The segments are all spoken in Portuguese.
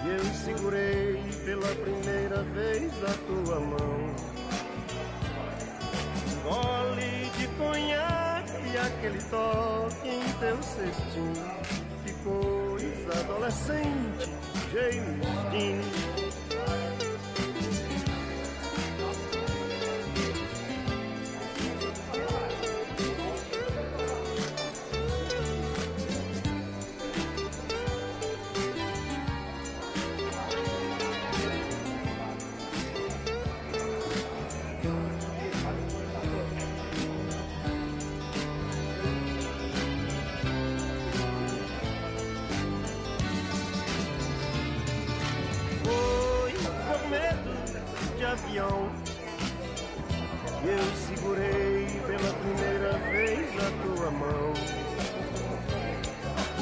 Eu segurei pela primeira vez a tua mão. Gole de conhaque e aquele toque em teu cestinho. Que coisa adolescente, James Dean. Avião, eu segurei pela primeira vez a tua mão.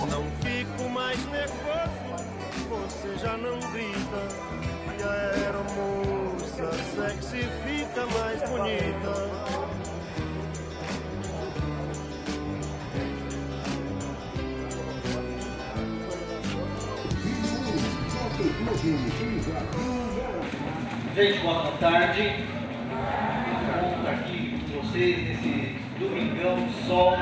Não fico mais nervoso, você já não grita. E a aeromoça sexy fica mais bonita. Gente, boa tarde. Bom estar aqui com vocês nesse domingão de sol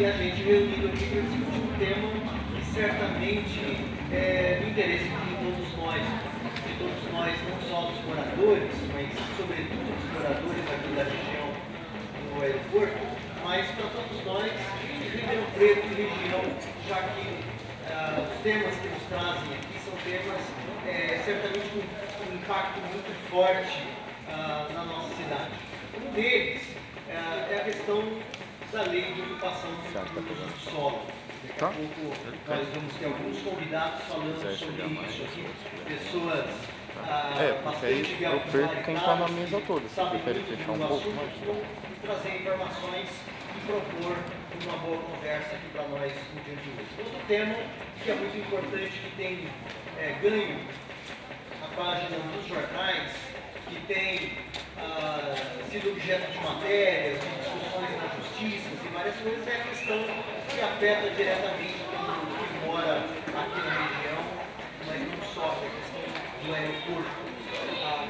e a gente reunido aqui para discutir um tema que certamente é do interesse de todos nós, não só dos moradores, mas sobretudo dos moradores aqui da região do aeroporto, mas para todos nós de Ribeirão Preto e região, já que os temas que nos trazem aqui são temas certamente com um impacto muito forte na nossa cidade. Um deles é a questão da lei de ocupação do solo. Daqui a pouco nós vamos ter alguns convidados falando sobre isso aqui, pessoas porque aí eu perco quem está na mesa toda, se prefere fechar um pouco mais. Trazer informações e propor uma boa conversa aqui para nós no dia de hoje. Outro tema que é muito importante, que tem ganho a página dos jornais, que tem sido objeto de matérias, de discussões na justiça e várias coisas, é a questão que afeta diretamente quem mora aqui na região, mas não só, é a questão do aeroporto.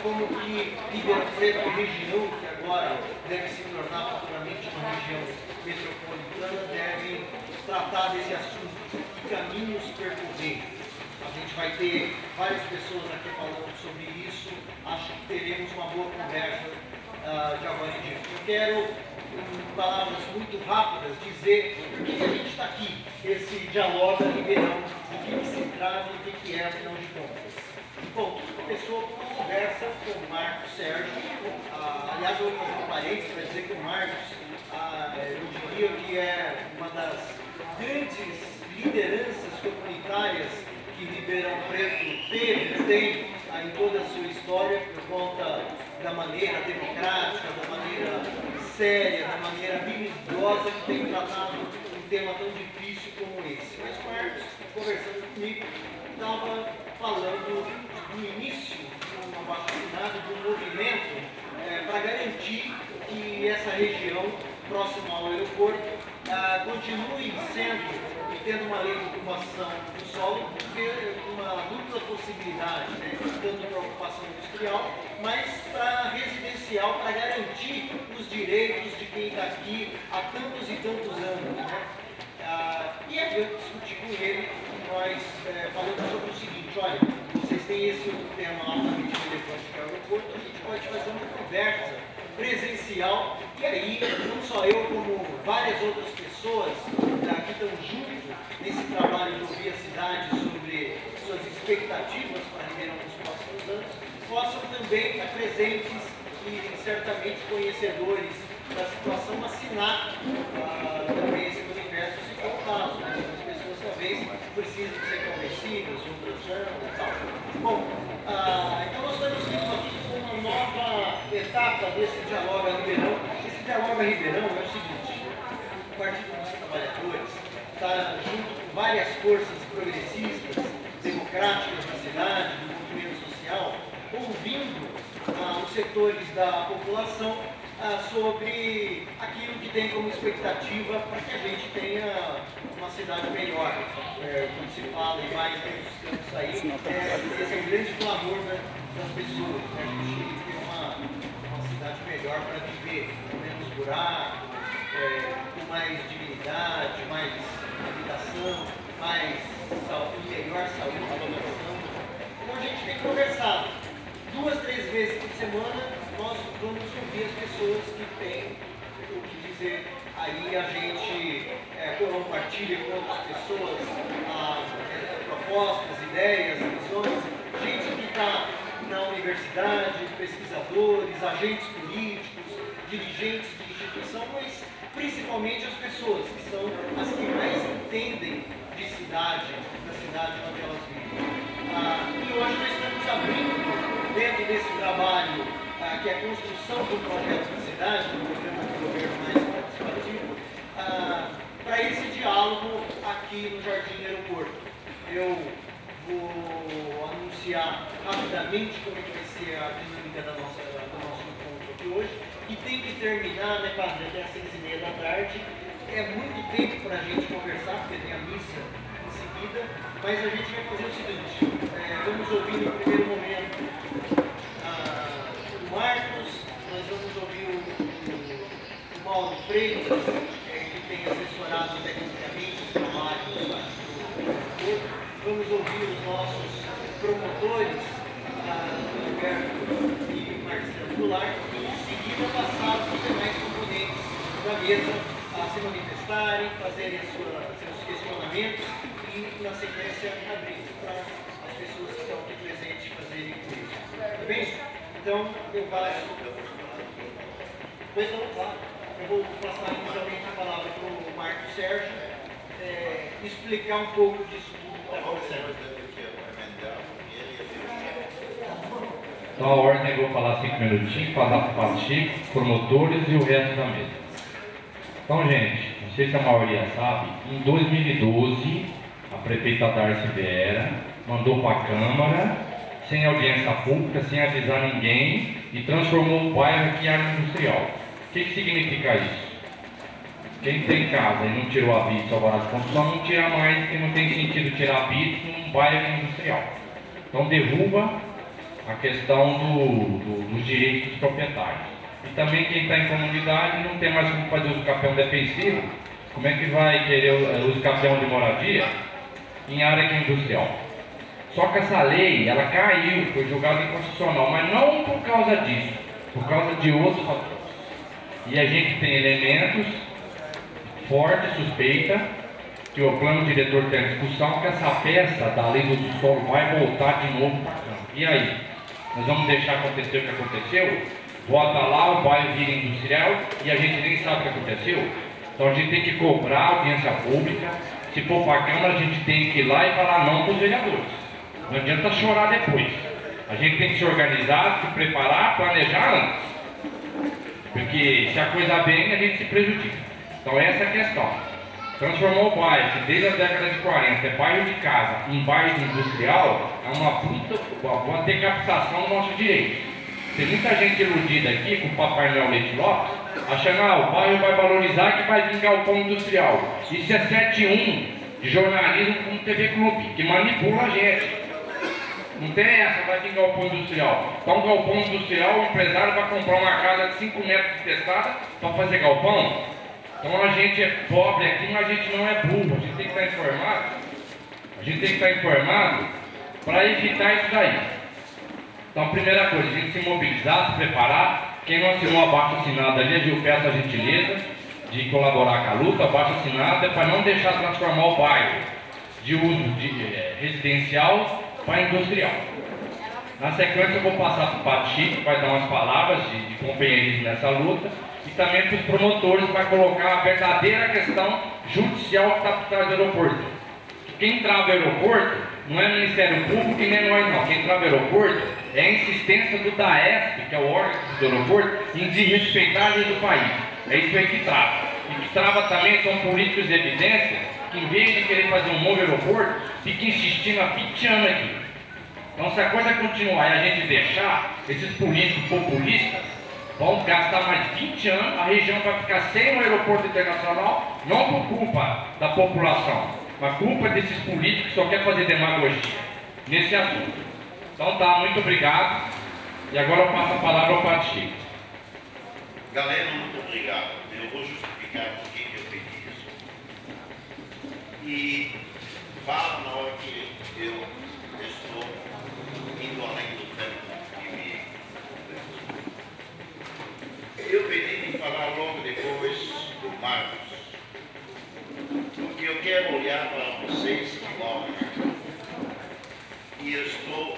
Como que Ribeirão Preto, região que agora deve se tornar futuramente uma região metropolitana, deve tratar desse assunto, que caminhos percorrer. A gente vai ter várias pessoas aqui falando sobre isso, acho que teremos uma boa conversa de agora em diante. Eu quero, em palavras muito rápidas, dizer por que a gente está aqui, esse Dialoga Ribeirão, do que se trata e o que é, afinal de contas. Bom, tudo começou com uma conversa com o Marcos Sérgio. Aliás, eu vou fazer um parênteses para dizer que o Marcos, eu diria que é uma das grandes lideranças comunitárias que Ribeirão Preto teve e tem em toda a sua história, por conta da maneira democrática, da maneira séria, da maneira habilidosa que tem tratado um tema tão difícil como esse. Mas o Marcos, conversando comigo, estava falando no início de uma assinada de um movimento para garantir que essa região próxima ao aeroporto continue sendo e tendo uma lei de ocupação do solo, uma dupla possibilidade, tanto para a ocupação industrial, mas para residencial, para garantir os direitos de quem está aqui há tantos e tantos anos. E aí eu discuti com ele, nós falamos sobre o seguinte: olha, vocês têm esse outro tema altamente relevante que é o aeroporto, a gente pode fazer uma conversa presencial, e aí não só eu, como várias outras pessoas que estão juntos nesse trabalho de ouvir a cidade sobre suas expectativas para Ribeirão nos próximos anos, possam também estar presentes e certamente conhecedores da situação, assinar também esse manifesto, se for o caso, né? As pessoas talvez precisem ser convencidas, outras não e tal. Bom, então nós estamos indo aqui com uma nova etapa desse Dialoga Ribeirão. Esse Dialoga Ribeirão é o seguinte: o Partido dos Trabalhadores está junto com várias forças progressistas, democráticas da cidade, do movimento social, ouvindo os setores da população sobre aquilo que tem como expectativa para que a gente tenha uma cidade melhor. Quando se fala em vários cantos aí, esse é o grande clamor das pessoas, né? A gente ter uma cidade melhor para viver, com menos buraco, com mais dignidade, mais habitação, mais melhor saúde, alimentação. Então a gente tem conversado 2, 3 vezes por semana. Nós vamos ouvir as pessoas que têm o que dizer. Aí a gente compartilha com outras pessoas propostas, ideias, visões, gente que está na universidade, pesquisadores, agentes políticos, dirigentes de instituição, mas principalmente as pessoas que são as que mais entendem de cidade, da cidade onde elas vivem. E hoje nós estamos abrindo, dentro desse trabalho, que é a construção do projeto da cidade, do programa de governo mais participativo, para esse diálogo aqui no Jardim Aeroporto. Eu vou anunciar rapidamente como é que vai ser a dinâmica do nosso encontro aqui hoje, e tem que terminar, né, padre, até às 6h30 da tarde. É muito tempo para a gente conversar, porque tem a missa em seguida, mas a gente vai fazer o seguinte: vamos ouvir no primeiro momento o Marcos, nós vamos ouvir o Mauro Freitas, que tem assessorado tecnicamente os trabalhos do corpo. Vamos ouvir os nossos promotores, Roberto e Marcelo Goulart, e em seguida passar os demais componentes da mesa a se manifestarem, fazerem seus questionamentos e, na sequência, abrir para as pessoas que estão aqui presentes fazerem isso. Tá bem? Então, eu passo. Pois não, claro. Eu vou passar inicialmente a palavra para o Marcos Sérgio, explicar um pouco disso tudo que está acontecendo. Então, a ordem eu vou falar 5 minutinhos para dar para os promotores e o resto da mesa. Então, gente, não sei se a maioria sabe, em 2012, a prefeita Darcy Vera mandou para a Câmara, sem audiência pública, sem avisar ninguém, e transformou o bairro aqui em área industrial. O que significa isso? Quem tem casa e não tirou a BITS ou agora de construção, não tira mais, porque não tem sentido tirar a BITS num bairro industrial. Então, derruba a questão dos direitos dos proprietários. E também quem está em comunidade não tem mais como fazer uso campeão defensivo. Como é que vai querer uso campeão de moradia em área que é industrial? Só que essa lei, ela caiu, foi julgada inconstitucional, mas não por causa disso, por causa de outros fatores. E a gente tem elementos fortes, suspeita, que o plano diretor tem a discussão que essa peça da lei do subsolo vai voltar de novo para cá. E aí? Nós vamos deixar acontecer o que aconteceu? Vota lá, o bairro vira industrial e a gente nem sabe o que aconteceu. Então a gente tem que cobrar audiência pública. Se for para a Câmara, a gente tem que ir lá e falar não para os vereadores. Não adianta chorar depois. A gente tem que se organizar, se preparar, planejar antes. Porque se a coisa vem, a gente se prejudica. Então essa é a questão. Transformou o bairro, que desde a década de 40 é bairro de casa, em bairro industrial, é uma decapitação do nosso direito. Tem muita gente iludida aqui com o Papai Noel Leite Lopes, achando que o bairro vai valorizar que vai vir galpão industrial. Isso é 7-1 de jornalismo com TV Clube, que manipula a gente. Não tem essa, vai vir galpão industrial. Então, galpão industrial, o empresário vai comprar uma casa de 5 metros de testada para fazer galpão. Então, a gente é pobre aqui, mas a gente não é burro. A gente tem que estar informado. A gente tem que estar informado para evitar isso daí. Então, primeira coisa, a gente se mobilizar, se preparar. Quem não assinou abaixo assinado ali, eu peço a gentileza de colaborar com a luta. Abaixo assinado é para não deixar transformar o bairro de uso residencial para a industrial. Na sequência eu vou passar para o Pati, que vai dar umas palavras de companheirismo nessa luta, e também para os promotores para colocar a verdadeira questão judicial que está por trás do aeroporto. Quem trava o aeroporto não é o Ministério Público e nem nós não. Quem trava o aeroporto é a insistência do DAESP, que é o órgão do aeroporto, em desrespeitar a lei do país. É isso aí que trava. E que trava também são políticos de evidência que, em vez de querer fazer um novo aeroporto, fica insistindo há 20 anos aqui. Então, se a coisa continuar e a gente deixar, esses políticos populistas vão gastar mais de 20 anos, a região vai ficar sem um aeroporto internacional, não por culpa da população, mas culpa desses políticos que só querem fazer demagogia nesse assunto. Então tá, muito obrigado. E agora eu passo a palavra ao Pati. Galera, muito obrigado. Eu vou justificar por que eu pedi isso. E falo na hora que eu estou indo além do tempo que me... Eu pedi de falar logo depois do Marcos, porque eu quero olhar para vocês que moram aqui. E eu estou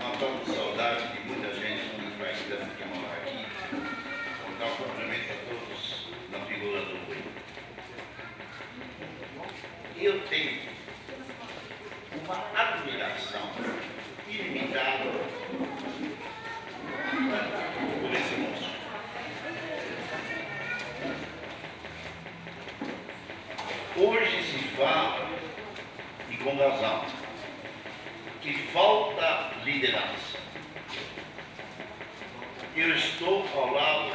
matando saudade de muita gente que faz tempo que mora aqui. Então, cumprimento a todos na figura do Rui. Eu tenho uma admiração ilimitada por esse moço. Hoje se fala, e com razão, que falta liderança. Eu estou ao lado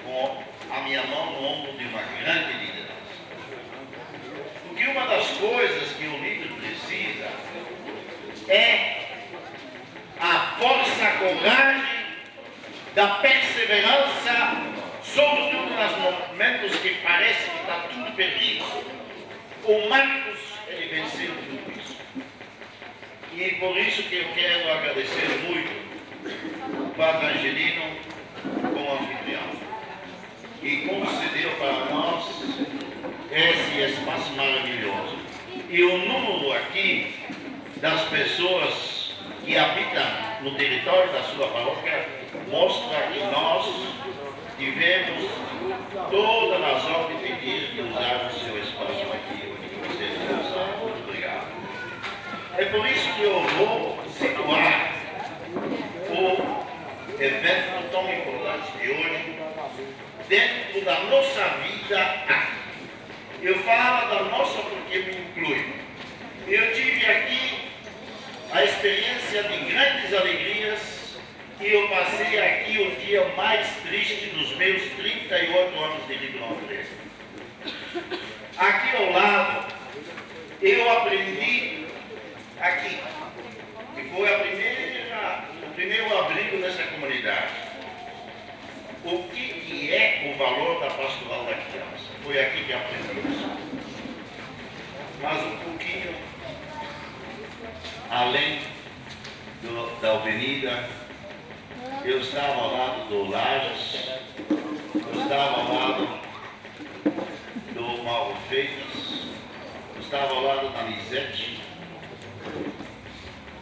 com a minha mão no ombro de uma grande liderança. Porque uma das coisas que o líder precisa é a força, a coragem, da perseverança, sobretudo nos momentos que parece que está tudo perdido. O Marcos, ele venceu tudo isso. E por isso que eu quero agradecer muito o Padre Angelino como anfitrião, e concedeu para nós esse espaço maravilhoso. E o número aqui das pessoas que habitam no território da sua paróquia mostra que nós tivemos toda a razão de pedir de usar o seu espaço aqui, onde vocês usaram. Muito obrigado. É por isso que eu vou situar o evento tão importante de hoje dentro da nossa vida aqui. Eu falo da nossa porque me inclui. Eu tive aqui a experiência de grandes alegrias e eu passei aqui o dia mais triste dos meus 38 anos de Ribeirão Preto. Aqui ao lado, eu aprendi aqui, que foi o primeiro abrigo dessa comunidade. O que é o valor da pastoral da criança? Foi aqui que aprendi isso. Mas um pouquinho além da avenida, eu estava ao lado do Lages, eu estava ao lado do Mauro Freitas, eu estava ao lado da Lisete.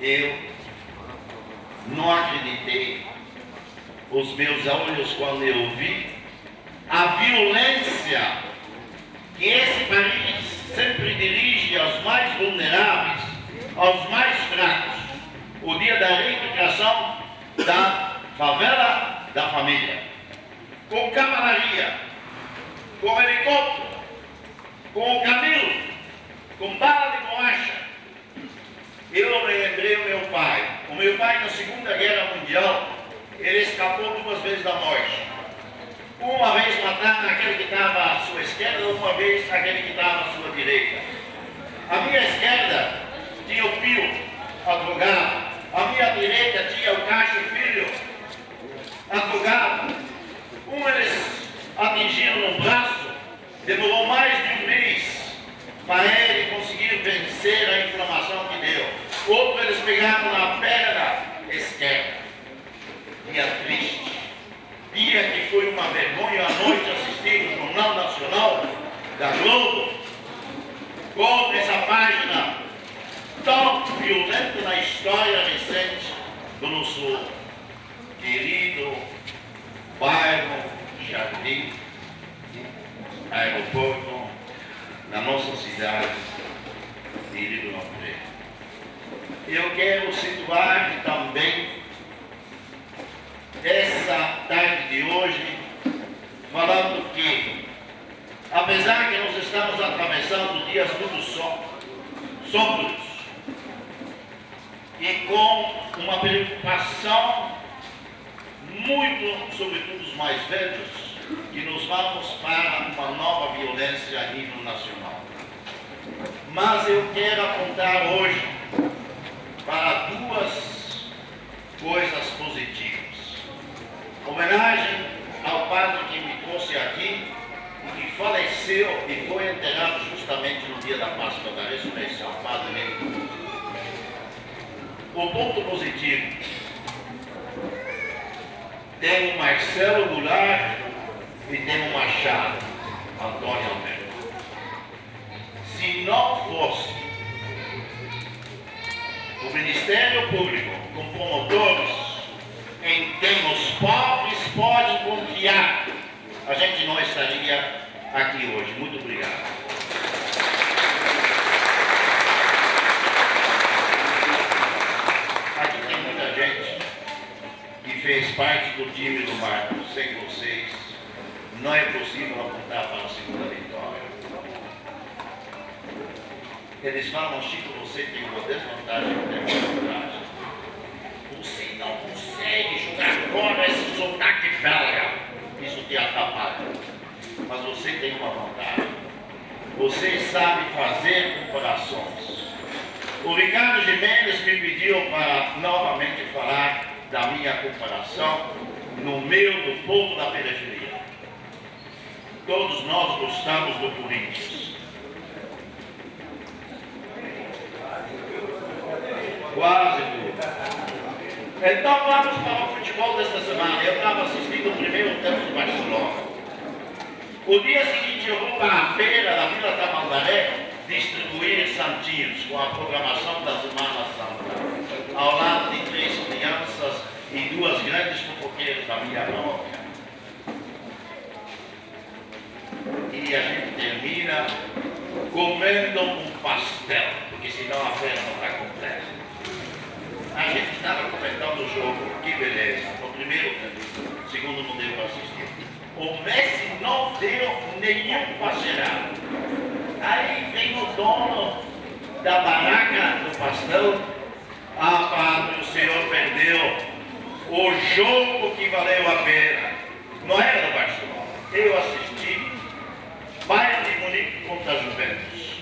Eu não acreditei os meus olhos quando eu vi a violência que esse país sempre dirige aos mais vulneráveis, aos mais fracos. O dia da reivindicação da favela da família, com cavalaria, com helicóptero, com o camelo, com bala de borracha. Eu me lembrei do meu pai. O meu pai, na Segunda Guerra Mundial, ele escapou 2 vezes da morte. Uma vez matando aquele que estava à sua esquerda, uma vez aquele que estava à sua direita. A minha esquerda tinha o Pio, advogado. A minha direita tinha o Cássio Filho, advogado. Eles atingiram no braço, demorou mais de 1 mês para ele conseguir vencer a inflamação que deu. Outro eles pegaram na perna esquerda. Dia triste. Dia que foi uma vergonha à noite assistir no Jornal Nacional da Globo, com essa página tão violento na história recente do nosso querido bairro Jardim, aeroporto, na nossa cidade de Rio Grande do Sul. Eu quero situar também essa tarde de hoje, falando que, apesar que nós estamos atravessando dias muito sombrios e com uma preocupação muito, sobretudo os mais velhos, que nos vamos para uma nova violência a nível nacional. Mas eu quero apontar hoje para duas coisas positivas. Homenagem ao padre que me trouxe aqui, que faleceu e foi enterrado justamente no dia da Páscoa da Ressurreição, Padre Neto. O ponto positivo: tem o Marcelo Goulart e tem o Machado, Antônio Almeida. Se não fosse o Ministério Público com promotores em quem os pobres podem confiar, a gente não estaria aqui hoje. Muito obrigado. Aqui tem muita gente que fez parte do time do Marco. Sem vocês, não é possível apontar para a segunda vitória. Eles falam, Chico, você tem uma desvantagem, tem uma vantagem. Você não consegue jogar fora esse sotaque belga. Isso te atrapalha. Mas você tem uma vantagem. Você sabe fazer comparações. O Ricardo Jimenez me pediu para novamente falar da minha comparação no meio do povo da periferia. Todos nós gostamos do Corinthians. Quase tudo. Então vamos para o futebol desta semana. Eu estava assistindo o primeiro tempo do Barcelona. O dia seguinte eu vou para a feira da Vila Tamandaré distribuir santinhos com a programação da Semana Santa, ao lado de 3 crianças e 2 grandes fofoqueiros da minha paróquia. E a gente termina comendo um pastel, porque senão a feira não está completa. A gente estava comentando o jogo, que beleza. O primeiro tempo, o segundo não deu para assistir. O Messi não deu nenhum passeado. Aí vem o dono da barraca do pastel. Ah, padre, o senhor perdeu o jogo que valeu a pena. Não era do Barcelona. Eu assisti Bayern de Munique contra a Juventus.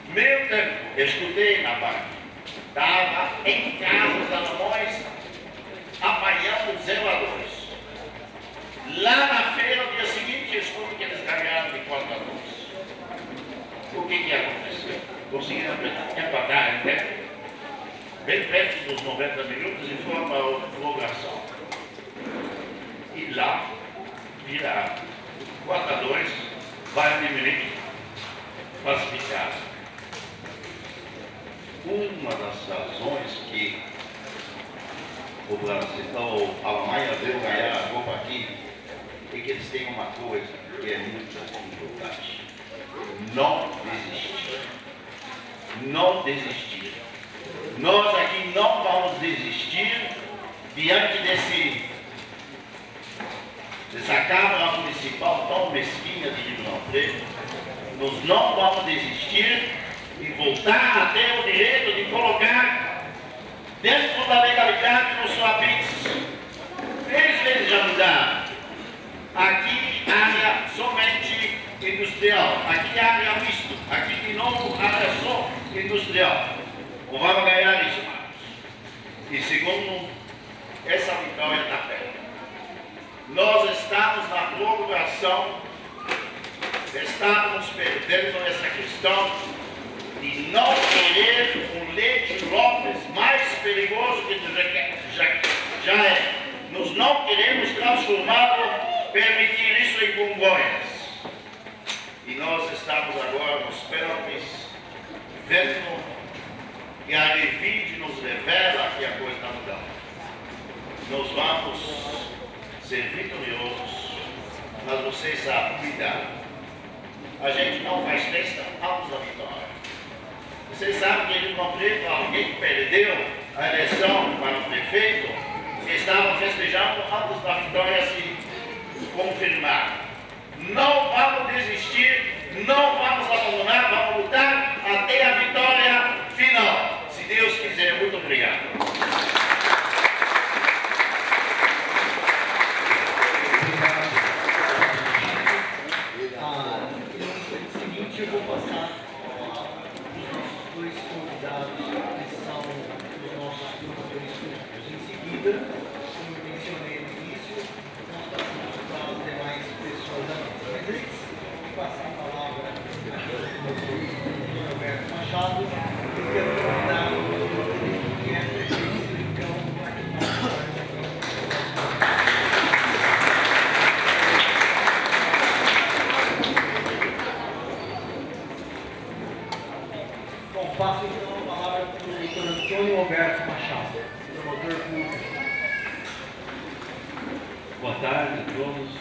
Meu tempo, eu escutei na barra. Estava em casa os alemães apanhando 0-2. Lá na feira, no dia seguinte, eu escuto que eles ganharam de 4-2. O que aconteceu? Conseguiram empatar até bem perto dos 90 minutos e foram para a prorrogação. E lá, viraram 4-2, Bayern de Munique classificado. Uma das razões que o Brasil, a Alemanha veio ganhar a Copa aqui é que eles têm uma coisa que é muito importante: não desistir. Não desistir. Nós aqui não vamos desistir diante dessa Câmara Municipal tão mesquinha de Rio Grande do Sul. Nós não vamos desistir e voltar a ter o direito de colocar dentro da legalidade no sua PIX. 3 vezes já mudaram. Aqui área somente industrial, aqui área misto, aqui de novo área só industrial. Não vamos ganhar isso mais. E segundo, essa vitória está perto. Nós estamos na prorrogação, estamos perdendo essa questão de não querer um Leite Lopes mais perigoso que já é. Nós não queremos transformá-lo, permitir isso em Congonhas. E nós estamos agora nos pênaltis, vendo E a Levite nos revela que a coisa está mudando. Nós vamos ser vitoriosos, mas vocês sabem, cuidado. A gente não faz festa antes da vitória. Vocês sabem que ele encontrei com alguém que perdeu a eleição para o prefeito, que estava festejando antes da vitória se confirmar. Não vamos desistir, não vamos abandonar, vamos lutar até a vitória final. Se Deus quiser. Muito obrigado. Eu vou passar os dois convidados que são os nossos promotores públicos. Em seguida, como eu mencionei no início, nós passamos para as demais pessoas da mesa. Mas antes de passar a palavra aqui ao promotor Roberto Machado, eu quero convidar o que é prefeito do Rincão aqui na passo então a palavra para o doutor Antônio Roberto Machado, promotor público. Boa tarde a todos.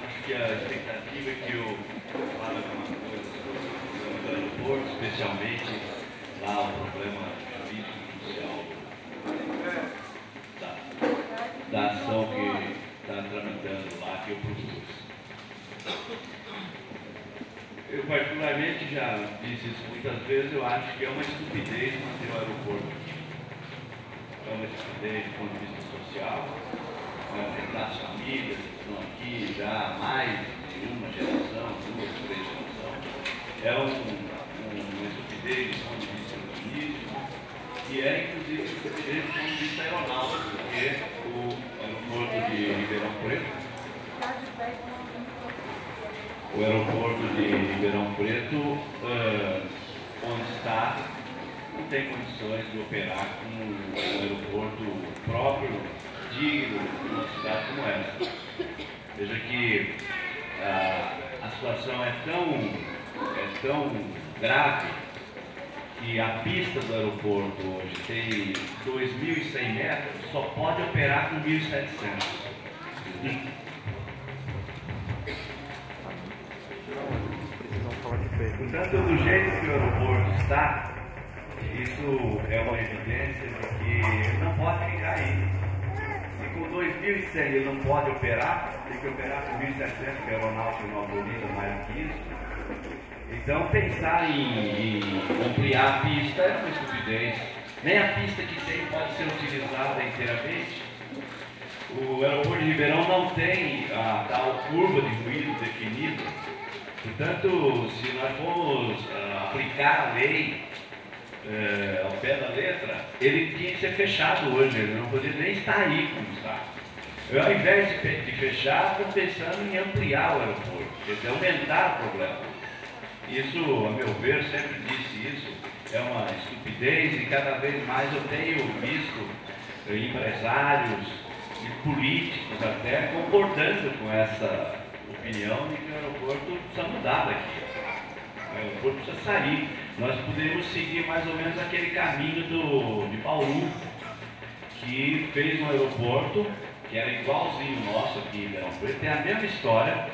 Acho que a expectativa é que eu fale alguma coisa sobre o problema do aeroporto, especialmente lá o problema jurídico social da ação que está tramitando lá, que eu propus. Eu particularmente já disse isso muitas vezes, eu acho que é uma estupidez manter o aeroporto. É uma estupidez do ponto de vista social, afetar as famílias que estão aqui já há mais de uma geração, 2, 3 gerações. É uma estupidez do ponto de vista turístico e é inclusive estupidez do ponto de vista aeronáutico, porque o aeroporto de Ribeirão Preto onde está, não tem condições de operar como um aeroporto próprio, digno de uma cidade como essa. Veja que a situação é tão grave que a pista do aeroporto hoje tem 2.100 metros, só pode operar com 1.700. Portanto, do jeito que o aeroporto está, isso é uma evidência de que ele não pode ficar aí. Se com 2.100 ele não pode operar, tem que operar com 1.700, que a aeronáutica não autoriza mais que isso. Então, pensar em ampliar a pista é uma estupidez. Nem a pista que tem pode ser utilizada inteiramente. O aeroporto de Ribeirão não tem a tal curva de ruído definida. Portanto, se nós formos aplicar a lei ao pé da letra, ele tinha que ser fechado hoje, ele não poderia nem estar aí como está. Eu, ao invés de fechar, estou pensando em ampliar o aeroporto, quer dizer, aumentar o problema. Isso, a meu ver, sempre disse isso, é uma estupidez e cada vez mais eu tenho visto empresários e políticos até concordando com essa opinião de que o aeroporto precisa mudar daqui. O aeroporto precisa sair. Nós podemos seguir mais ou menos aquele caminho de Bauru, que fez um aeroporto que era igualzinho o nosso aqui em Ribeirão Preto, tem a mesma história.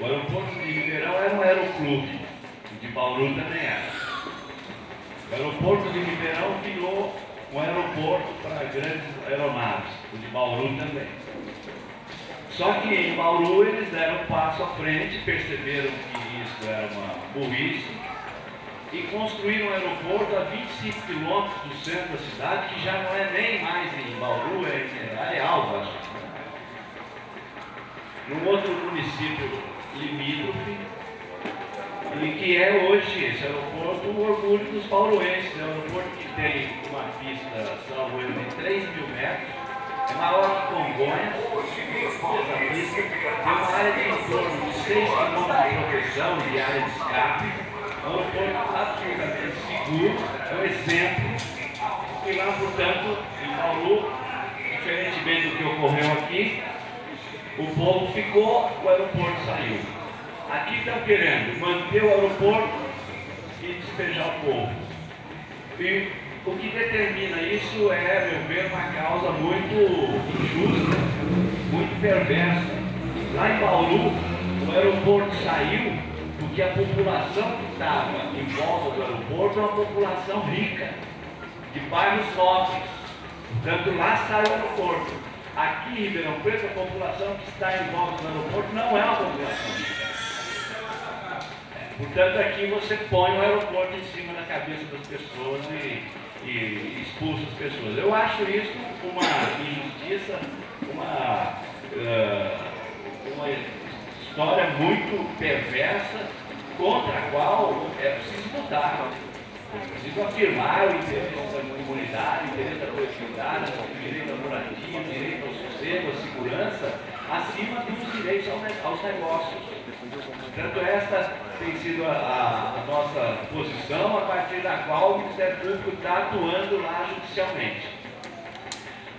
O aeroporto de Ribeirão era um aeroclube, o de Bauru também era. O aeroporto de Ribeirão virou um aeroporto para grandes aeronaves, o de Bauru também. Só que em Bauru eles deram um passo à frente, perceberam que isso era uma burrice e construíram um aeroporto a 25 quilômetros do centro da cidade, que já não é nem mais em Bauru, é em Areal, acho. Num outro município limítrofe, e que é hoje esse aeroporto o orgulho dos bauruenses. É um aeroporto que tem uma pista, salvo erro, de 3.000 metros, é maior que Congonhas, essa pista, tem uma área de em torno de 6 km de proteção de área de escape, é um aeroporto absolutamente seguro, é um exemplo, e lá, portanto, em Bauru, diferentemente do que ocorreu aqui, o povo ficou, o aeroporto saiu. Aqui estão querendo manter o aeroporto despejar o povo. E o que determina isso é, a meu ver, uma causa muito injusta, muito perversa. Lá em Bauru, o aeroporto saiu porque a população que estava em volta do aeroporto é uma população rica, de bairros nobres. Portanto, lá sai o aeroporto. Aqui em Ribeirão Preto, a população que está em volta do aeroporto não é uma população rica. Portanto, aqui você põe o aeroporto em cima da cabeça das pessoas e expulsa as pessoas. Eu acho isso uma injustiça, uma história muito perversa, contra a qual é preciso lutar. É preciso afirmar o interesse da comunidade, o interesse da coletividade, o direito à moradia, o direito ao sossego, à segurança, acima dos direitos aos negócios. Portanto, essa tem sido a nossa posição, a partir da qual o Ministério Público está atuando lá judicialmente.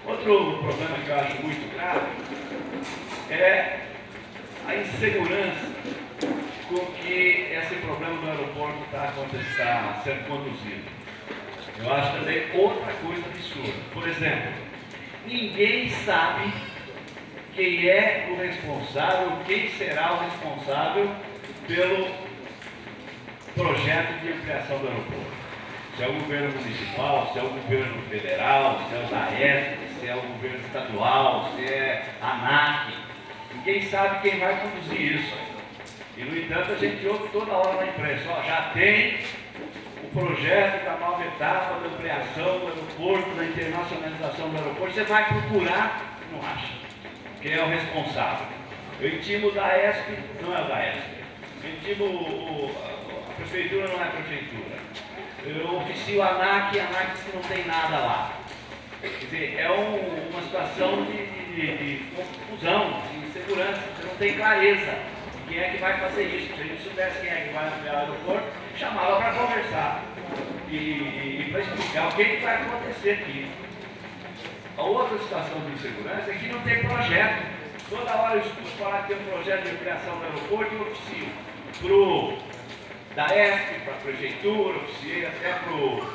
Outro problema que eu acho muito grave é a insegurança com que esse problema do aeroporto está sendo conduzido. Eu acho também outra coisa absurda. Por exemplo, ninguém sabe quem é o responsável, quem será o responsável pelo projeto de ampliação do aeroporto. Se é o governo municipal, se é o governo federal, se é o DAESP, se é o governo estadual, se é a ANAC. Ninguém sabe quem vai conduzir isso. E, no entanto, a gente ouve toda hora na imprensa, ó, já tem o projeto da nova etapa da ampliação do aeroporto, da internacionalização do aeroporto. Você vai procurar, não acha. Quem é o responsável? Eu intimo o DAESP, não é o DAESP. Eu intimo a prefeitura, não é a prefeitura. Eu oficio a ANAC diz que não tem nada lá. Quer dizer, é uma situação de confusão, de insegurança, você não tem clareza de quem é que vai fazer isso. Se a gente soubesse quem é que vai ampliar o aeroporto, chamava para conversar e para explicar o que vai acontecer aqui. A outra situação de insegurança é que não tem projeto. Toda hora eu escuto falar que tem um projeto de ampliação do aeroporto e eu oficio para o DAESP, para a prefeitura, oficiei até para o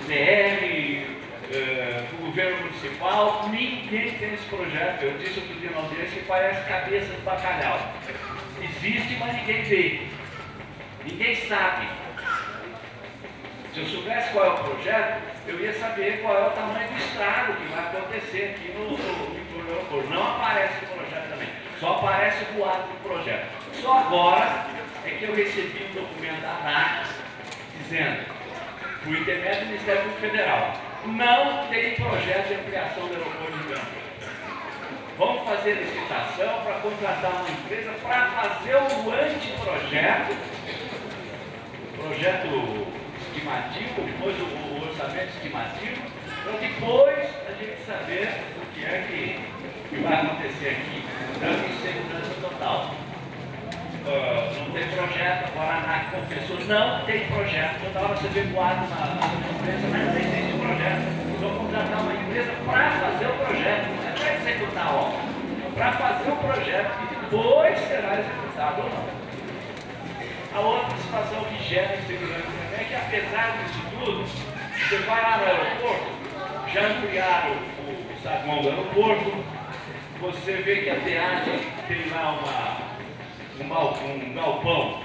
DR, para o governo municipal. Ninguém tem esse projeto. Eu disse outro dia na audiência que parece cabeça de bacalhau. Existe, mas ninguém vê. Ninguém sabe. Se eu soubesse qual é o projeto, eu ia saber qual é o tamanho do estrago que vai acontecer aqui no entorno do aeroporto. Não aparece o projeto também, só aparece o boato do projeto. Só agora é que eu recebi um documento da ANAC dizendo, por intermédio do Ministério Público Federal, não tem projeto de ampliação do aeroporto de Ribeirão Preto. Vamos fazer licitação para contratar uma empresa para fazer o anteprojeto, projeto estimativo, depois o orçamento estimativo, para depois a gente saber o que é que vai acontecer aqui. Dando insegurança total. Não tem projeto, agora a ANAC confessou, não tem projeto. Toda hora você vê boato na empresa, mas não existe projeto. Vou contratar uma empresa para fazer o projeto, não é para executar a obra, para fazer o projeto que depois será executado ou não. A outra situação que gera insegurança também é que, apesar disso tudo, você vai lá no aeroporto, já ampliaram o saguão do aeroporto, você vê que a peagem tem lá um galpão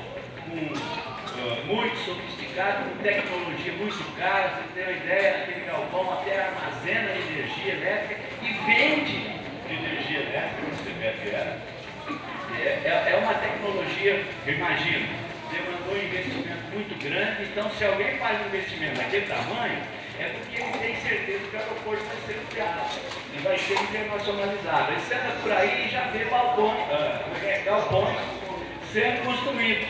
muito sofisticado, com tecnologia muito cara. Você tem uma ideia, aquele galpão até armazena energia elétrica e vende energia elétrica, você vê, é uma tecnologia, eu imagino, demandou um investimento muito grande. Então, se alguém faz um investimento daquele tamanho, é porque ele tem certeza que o aeroporto vai ser ampliado e vai ser internacionalizado. Aí você anda por aí e já vê galpões sendo construídos.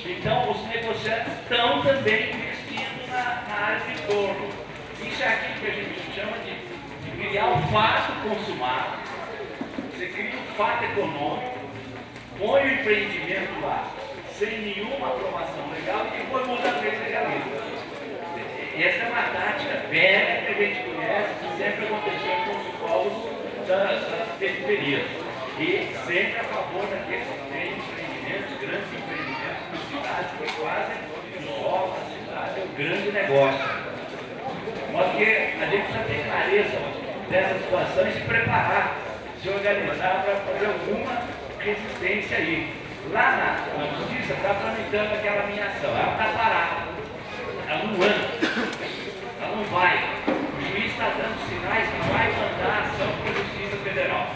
Então, os negociantes estão também investindo na área de entorno. Isso é aquilo que a gente chama de criar um fato consumado. Você cria um fato econômico, põe o empreendimento lá, sem nenhuma aprovação legal, e depois muda a lei legalista. Essa é uma tática velha que a gente conhece, que sempre aconteceu com os povos das periferias. E sempre a favor daqueles que têm empreendimentos, grandes empreendimentos nas cidades, negócio. Porque a gente precisa ter clareza dessa situação e se preparar, se organizar para fazer alguma resistência aí. Lá na justiça está tramitando aquela minha ação, ela está parada, ela não anda, ela não vai. O juiz está dando sinais que vai mandar a ação para a Justiça Federal.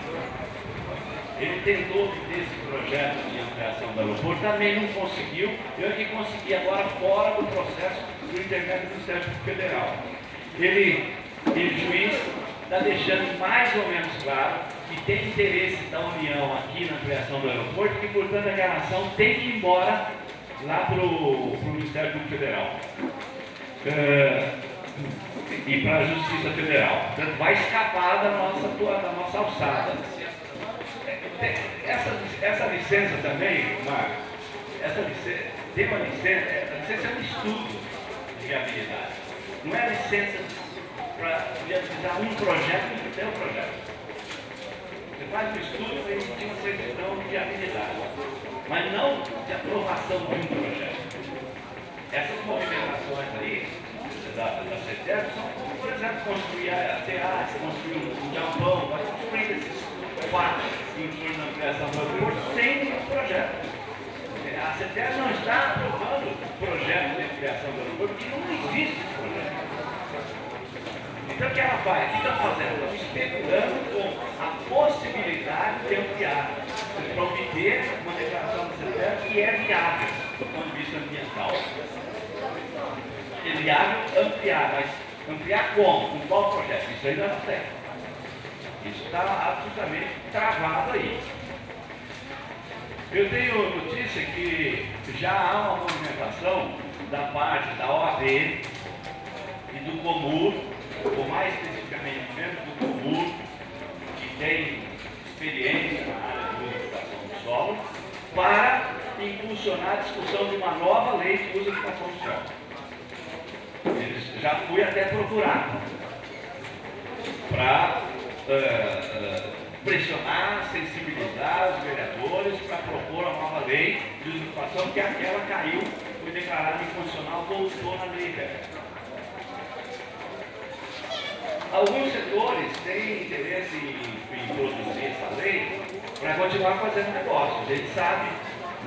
Ele tentou ter esse projeto de ampliação do aeroporto, também não conseguiu. Eu que consegui agora fora do processo do intermédio do Ministério Federal. O juiz está deixando mais ou menos claro que tem interesse da União aqui na ampliação do aeroporto e, portanto, aquela ação tem que ir embora lá para o Ministério Federal e para a Justiça Federal. Portanto, vai escapar da nossa alçada. Essa licença também, Marcos, tem uma licença, a licença é um estudo de viabilidade. Não é licença para viabilizar um projeto e ter um projeto. Você faz um estudo para emitir uma certidão de viabilidade, mas não de aprovação de um projeto. Essas movimentações aí da CETER são, por exemplo, construir a teatro, construir um galpão, vai construir esses quatro em torno da ampliação do aeroporto sem nenhum projeto. A CETER não está aprovando projeto de ampliação do aeroporto porque não existe esse projeto. Então o que ela faz? O que está fazendo? Ela está especulando com a possibilidade de ampliar, para obter uma declaração da CETER que é viável do ponto de vista ambiental. É viável ampliar, mas ampliar como? Com qual projeto? Isso ainda não tem. Isso está absolutamente travado aí. Eu tenho notícia que já há uma movimentação da parte da OAB e do Comur, ou mais especificamente mesmo do Comur, que tem experiência na área de usificação do solo, para impulsionar a discussão de uma nova lei de usificação do solo. Eles já fui até procurar para pressionar, sensibilizar os vereadores para propor a nova lei de usificação, que aquela caiu, foi declarada inconstitucional, voltou na lei velha. Alguns setores têm interesse em produzir essa lei para continuar fazendo negócio. A gente sabe,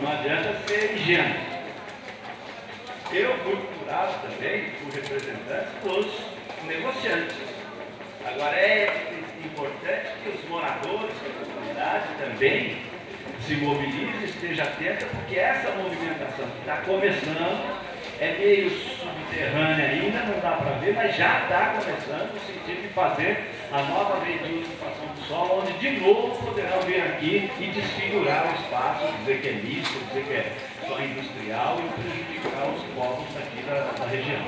não adianta ser ingênuo. Eu fui procurado também por representantes dos negociantes. Agora é importante que os moradores da comunidade também se mobilizem, estejam atentos, porque essa movimentação que está começando é meio subterrânea ainda, não dá para ver, mas já está começando no sentido de fazer a nova lei de usificação do solo, onde de novo poderão vir aqui e desfigurar o espaço, dizer que é misto, dizer que é só industrial e prejudicar os povos aqui da região.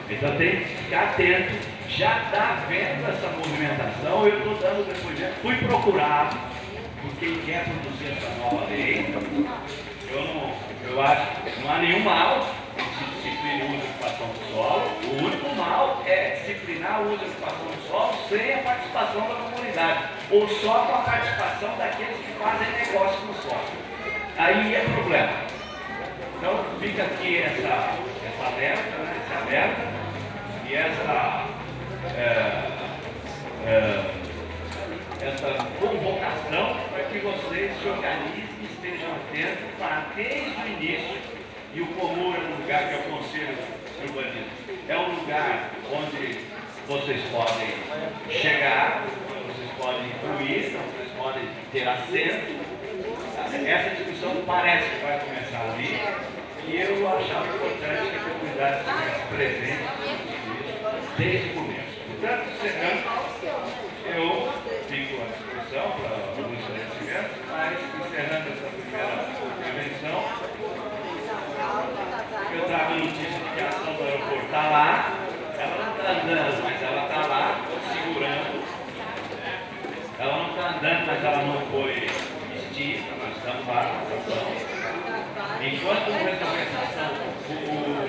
Então tem que ficar atento, já está havendo essa movimentação, eu estou dando depoimento, fui procurado por quem quer produzir essa nova lei. Eu acho que não há nenhum mal em se disciplinar o uso e ocupação do solo. O único mal é disciplinar o uso e ocupação do solo sem a participação da comunidade, ou só com a participação daqueles que fazem negócio no solo. Aí é problema. Então fica aqui essa alerta, né, esse alerta e essa convocação para que vocês se organizem e estejam atentos para, desde o início, e o Comur é um lugar que é o Conselho de Urbanismo, é um lugar onde vocês podem chegar, vocês podem incluir, vocês podem ter assento. Essa discussão parece que vai começar ali, e eu achava importante que a comunidade estivesse presente desde o começo. Portanto, encerrando, eu fico à disposição para alguns esclarecimentos, mas encerrando essa primeira intervenção, eu trago a notícia de que a ação do aeroporto está lá, ela não está andando, mas ela está lá, segurando. Ela não está andando, mas ela não foi extinta, nós estamos lá na ação. Enquanto não resolver essa ação, o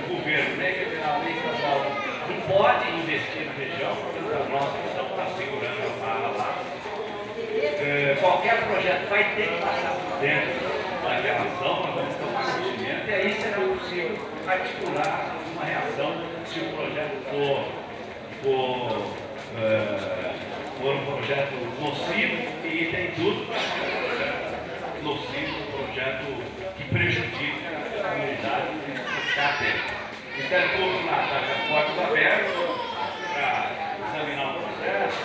governo, nem federal, nem estadual, não pode investir na região, portanto a nossa ação está segurando a barra lá. Qualquer projeto vai ter que passar por dentro daquela ação, nós vamos tomar conhecimento, e aí será possível articular uma reação se o projeto for um projeto nocivo, e tem tudo para ser um projeto nocivo, um projeto que prejudica a comunidade que está atento. O Ministério Público lá está com as portas abertas para examinar o processo,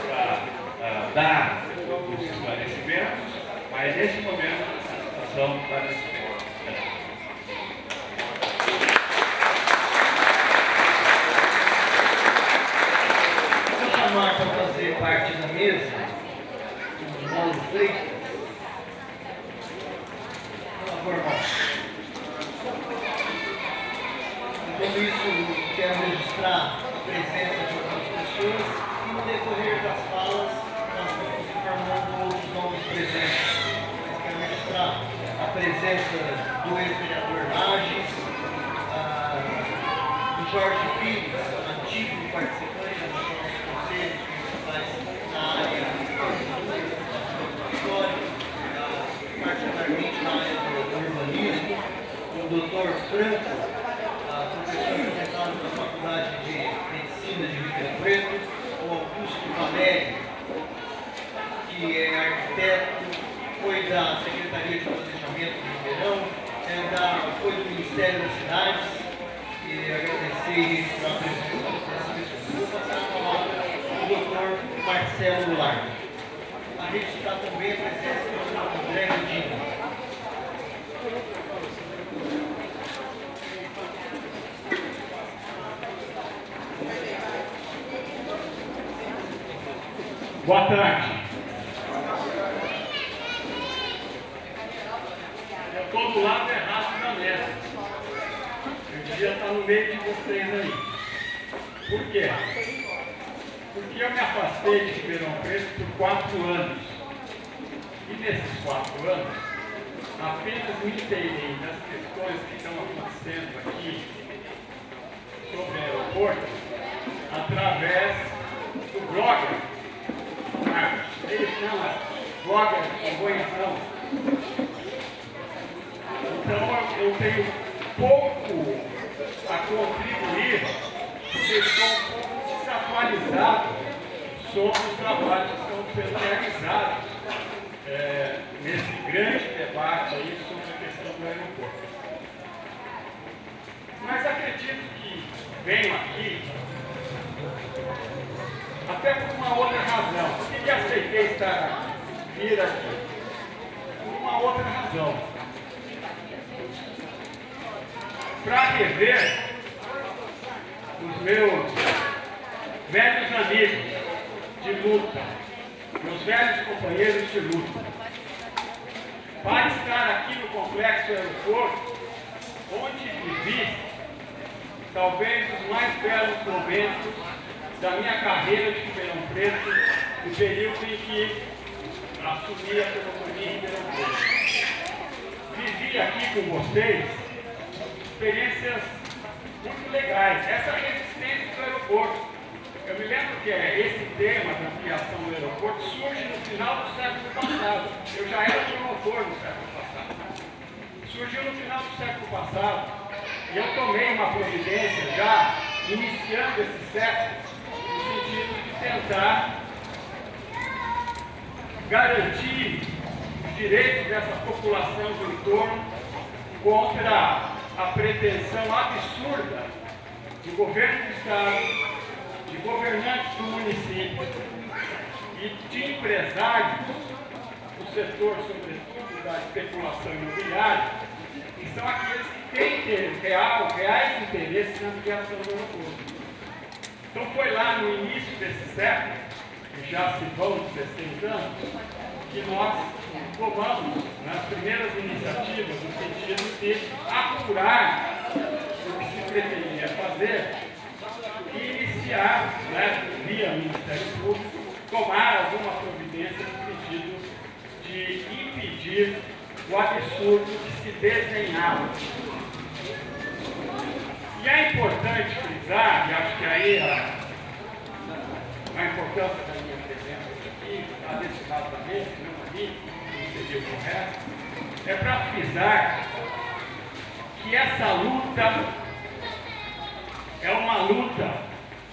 para dar os esclarecimentos, mas nesse momento a situação está nesse. Para fazer parte da mesa, o Paulo Freitas. Por favor, Paulo. Enquanto isso, quero registrar a presença de outras pessoas e no decorrer das falas nós vamos informando outros nomes presentes. Eu quero registrar a presença do ex-vereador Lages, do Jorge Pires, antigo participante dos nossos conselhos municipais na área histórica, particularmente na área do urbanismo, o Dr. Franco, professor aposentado da Faculdade de Medicina de Ribeirão Preto, o Augusto Valério, que é arquiteto, foi da Secretaria de Planejamento de Ribeirão, foi do Ministério das Cidades, e agradecer a presença dessas pessoas. Vou passar a palavra ao Dr. Marcelo Goulart. A registrar também a presença do Dr. André Godinho. Boa tarde. Eu estou do lado errado da mesa. Eu devia estar no meio de vocês aí. Por quê? Porque eu me afastei de Ribeirão Preto por 4 anos. E nesses 4 anos, apenas me inteirei das questões que estão acontecendo aqui sobre o aeroporto através do blogger. Eles chamam blogger de Goiânia. Então eu tenho pouco a contribuir, porque estou um pouco desatualizado sobre os trabalhos que estão sendo realizados nesse grande debate aí sobre a questão do aeroporto. Mas acredito que venho aqui até por uma outra razão. Por que aceitei vir aqui? Por uma outra razão. Para rever os meus velhos amigos de luta, meus velhos companheiros de luta. Para estar aqui no Complexo Aeroporto, onde vivi talvez os mais belos momentos da minha carreira de Ribeirão Preto, no período em que assumi a telefonia em Ribeirão Preto. Vivi aqui com vocês experiências muito legais. Essa resistência do aeroporto. Eu me lembro que esse tema da ampliação do aeroporto surge no final do século passado. Eu já era promotor no século passado. Surgiu no final do século passado. E eu tomei uma providência já, iniciando esse século, no sentido de tentar garantir os direitos dessa população do entorno contra a pretensão absurda do governo do Estado, de governantes do município e de empresários do setor, sobretudo da especulação imobiliária, que são aqueles que têm reais interesses na ampliação do aeroporto. Então foi lá no início desse século, que já se vão 16 anos, que nós tomamos nas primeiras iniciativas no sentido de apurar o que se pretendia fazer e iniciar, via Ministério Público, tomar alguma providência no sentido de impedir o absurdo que se desenhava. E é importante frisar, e acho que aí a importância da minha presença aqui, a desse lado da mesa, não aqui, que seria o correto, é para frisar que essa luta luta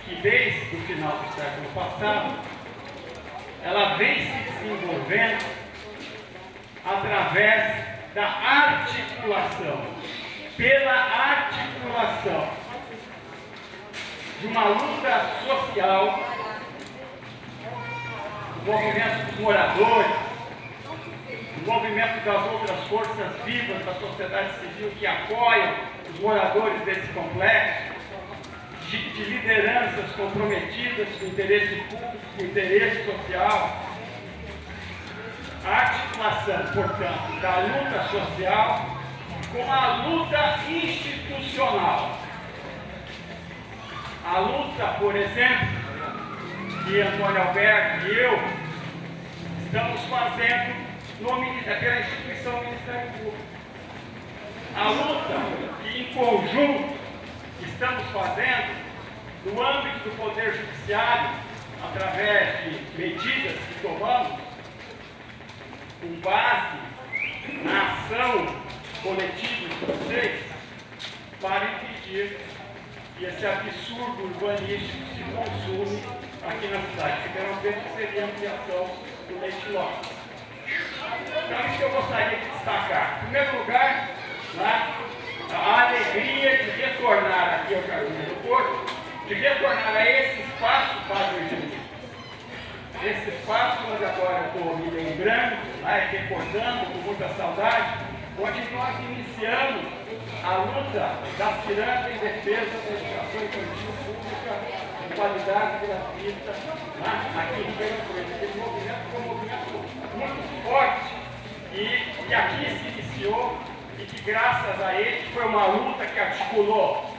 que desde o final do século passado, ela vem se desenvolvendo através da articulação, pela articulação de uma luta social, do movimento dos moradores, do movimento das outras forças vivas da sociedade civil que apoiam os moradores desse complexo, de lideranças comprometidas com o interesse público, com o interesse social. A articulação, portanto, da luta social com a luta institucional. A luta, por exemplo, que Antônio Alberto e eu estamos fazendo pela instituição Ministério Público. A luta que, em conjunto, estamos fazendo no âmbito do Poder Judiciário, através de medidas que tomamos, com base na ação coletiva de vocês, para impedir que esse absurdo urbanístico se consume aqui na cidade. Ribeirão Preto seria a ampliação do leite lote. Então, isso que eu gostaria de destacar. Em primeiro lugar, a alegria de retornar aqui ao Jardim do Porto, de retornar a esse espaço para o Egito. Esse espaço onde agora eu estou me lembrando, recordando com muita saudade, onde nós iniciamos a luta da ciranda em defesa da educação infantil pública de qualidade gratuita aqui em Ribeirão Preto. Esse movimento foi um movimento muito forte e que aqui se iniciou e que, graças a ele, foi uma luta que articulou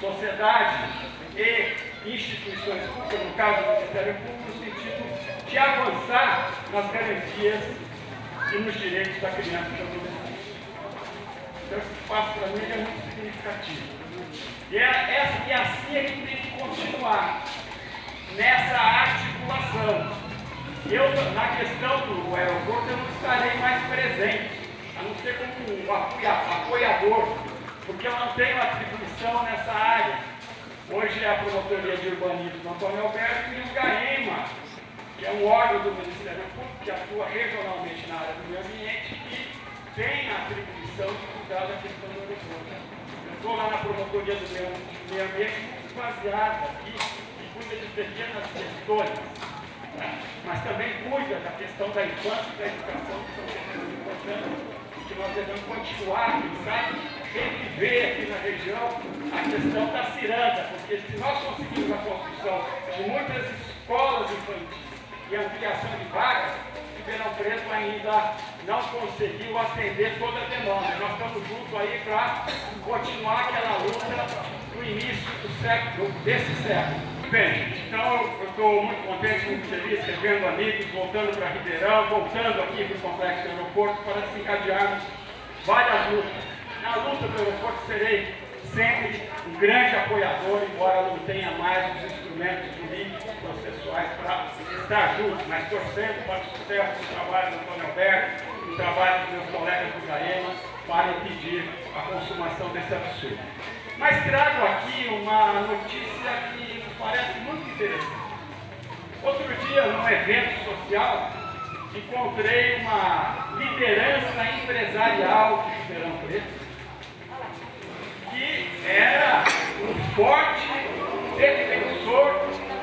sociedade e instituições públicas, no caso do Ministério Público, no sentido de avançar nas garantias e nos direitos da criança e do adolescente. Então, esse espaço para mim é muito significativo. E assim a gente tem que continuar nessa articulação. Eu, na questão do aeroporto, eu não estarei mais presente, a não ser como apoiador, porque eu não tenho atribuição nessa área. Hoje é a Promotoria de Urbanismo do Antônio Alberto e o GAEMA, que é um órgão do Ministério Público que atua regionalmente na área do meio ambiente e tem a atribuição de cuidar da questão do aeroporto. Eu estou lá na Promotoria do Meio Ambiente muito baseada aqui e cuida de pequenas questões, mas também cuida da questão da infância e da educação, que são questões importantes, que nós devemos continuar, sabe, reviver aqui na região a questão da ciranda, porque se nós conseguirmos a construção de muitas escolas infantis e ampliação de vagas, Ribeirão Preto ainda não conseguiu atender toda a demanda. Nós estamos juntos aí para continuar aquela luta do início do século, desse século. Bem, gente, então eu estou muito contente, muito feliz, recebendo amigos, voltando para Ribeirão, voltando aqui para o Complexo do Aeroporto para desencadearmos várias lutas. Na luta do aeroporto serei sempre um grande apoiador, embora não tenha mais os instrumentos jurídicos, processuais para estar junto, mas torcendo para o sucesso do trabalho do Antônio Alberto, do trabalho dos meus colegas do GAEMA, para impedir a consumação desse absurdo. Mas trago aqui uma notícia que nos parece muito interessante. Outro dia, num evento social, encontrei uma liderança empresarial de Ribeirão Preto, que era um forte defensor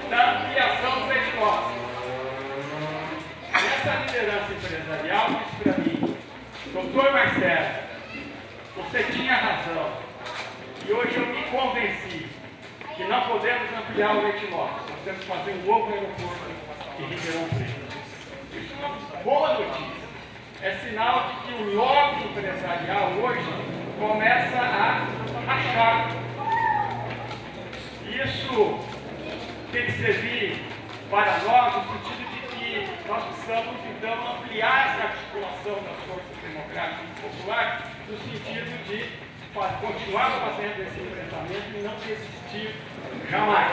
da ampliação do leite lote. Essa liderança empresarial disse para mim: doutor Marcelo, você tinha razão. E hoje eu me convenci que não podemos ampliar o leite lote. Nós temos que fazer um novo aeroporto em Ribeirão Preto. Isso é uma boa notícia. É sinal de que o lobby empresarial hoje começa a rachar. Isso tem que servir para nós no sentido de que nós precisamos, então, ampliar essa articulação das forças democráticas e populares no sentido de continuar fazendo esse enfrentamento e não desistir jamais.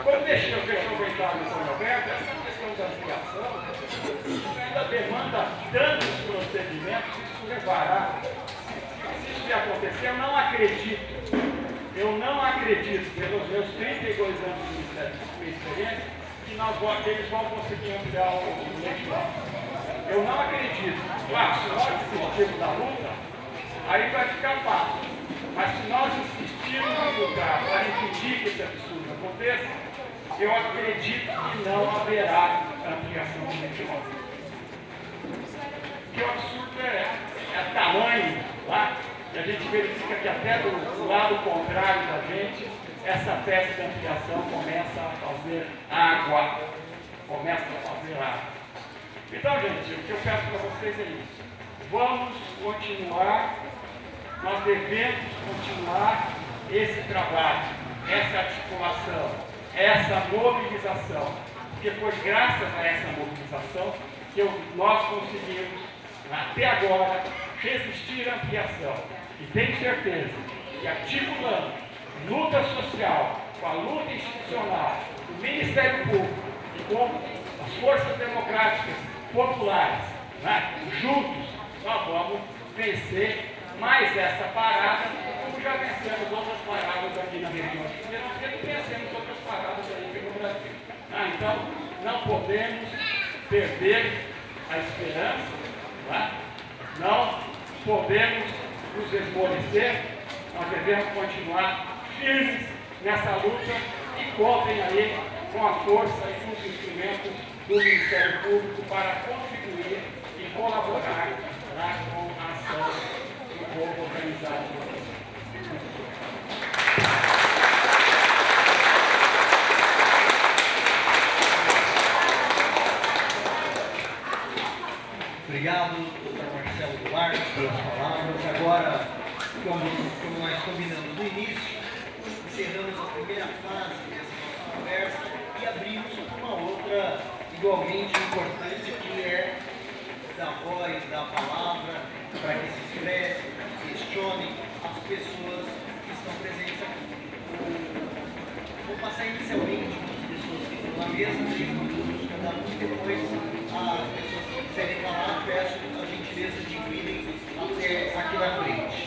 Quando deixei o comentário do Antônio Alberto, essa questão da ampliação ainda demanda tantos procedimentos, isso levará. Se isso acontecer, eu não acredito acredito, pelos meus 32 anos de Ministério de experiência, que eles vão conseguir ampliar o legislado. Eu não acredito. Claro, se nós desistirmos da luta, aí vai ficar fácil. Mas se nós insistirmos em lutar para impedir que esse absurdo aconteça, eu acredito que não haverá ampliação do legislado. Porque o absurdo é tamanho lá, e a gente verifica que até do lado contrário da gente, essa peça de ampliação começa a fazer água. Então, gente, o que eu peço para vocês é isso. Vamos continuar, nós devemos continuar esse trabalho, essa articulação, essa mobilização. Porque foi graças a essa mobilização que nós conseguimos, até agora, resistir à ampliação. E tenho certeza que articulando luta social, com a luta institucional, o Ministério Público e com as forças democráticas populares, juntos, nós vamos vencer mais essa parada, como já vencemos outras paradas aqui na região. Porque nós sempre vencemos outras paradas aí pelo Brasil. Então, não podemos perder a esperança, não podemos nos esmorecer, nós devemos continuar firmes nessa luta e contem aí com a força e com os instrumentos do Ministério Público para contribuir e colaborar com a ação do povo organizado. Obrigado, Dr. Marcelo Duarte, pelas palavras. Agora, como nós combinamos no início, encerramos a primeira fase dessa nossa conversa e abrimos uma outra igualmente importante, que é dar voz, dar palavra, para que se expresse, questione as pessoas que estão presentes aqui. Vou passar inicialmente para as pessoas que estão na mesa, 3 minutos cada um, e depois as pessoas que quiserem falar, peço a gentileza de virem até aqui na frente.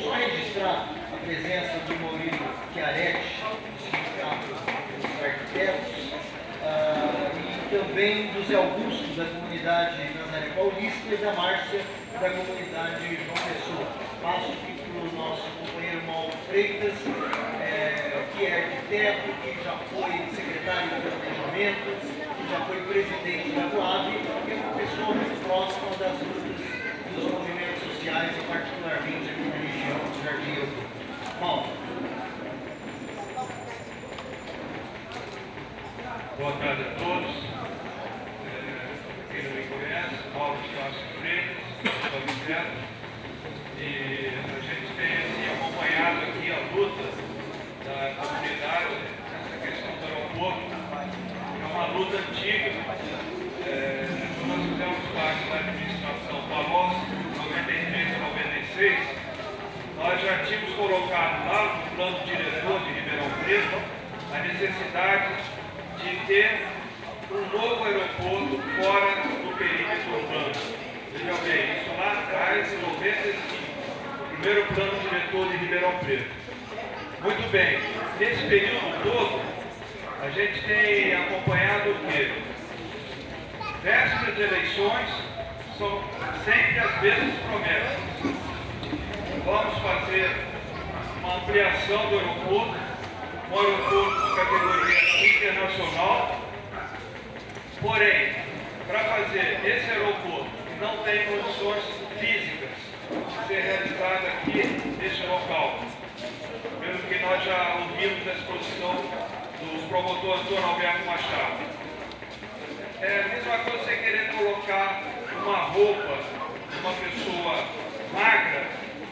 Só registrar a presença do Maurício Chiaretti, do Sindicato dos Arquitetos, e também do Zé Augusto, da comunidade Nazaré Paulista, e da Márcia, da comunidade João Pessoa. Passo aqui para o nosso companheiro Mauro Freitas, que é arquiteto, que já foi secretário de planejamento, que já foi presidente da Coab, e é uma pessoa muito próxima das lutas dos movimentos sociais, e particularmente aqui na região do Jardim Euclides. Paulo. Boa tarde a todos. Quem não me conhece, Paulo Estácio Freitas, sou arquiteto, e a gente tem assim, acompanhado aqui a luta da comunidade nessa questão do aeroporto. É uma luta antiga. Nós fizemos parte da administração Palocci, 93 a 96. Nós já tínhamos colocado lá no plano diretor de Ribeirão Preto a necessidade de ter um novo aeroporto fora do perímetro urbano. Veja bem, isso lá atrás, em 95, o primeiro plano diretor de Ribeirão Preto. Muito bem, nesse período todo, a gente tem acompanhado o quê? Vésperas de eleições são sempre as mesmas promessas. Vamos fazer uma ampliação do aeroporto, um aeroporto de categoria internacional. Porém, para fazer esse aeroporto, que não tem condições físicas de ser realizado aqui neste local, pelo que nós já ouvimos da exposição do promotor Antônio Alberto Machado. É a mesma coisa você querer colocar uma roupa de uma pessoa magra,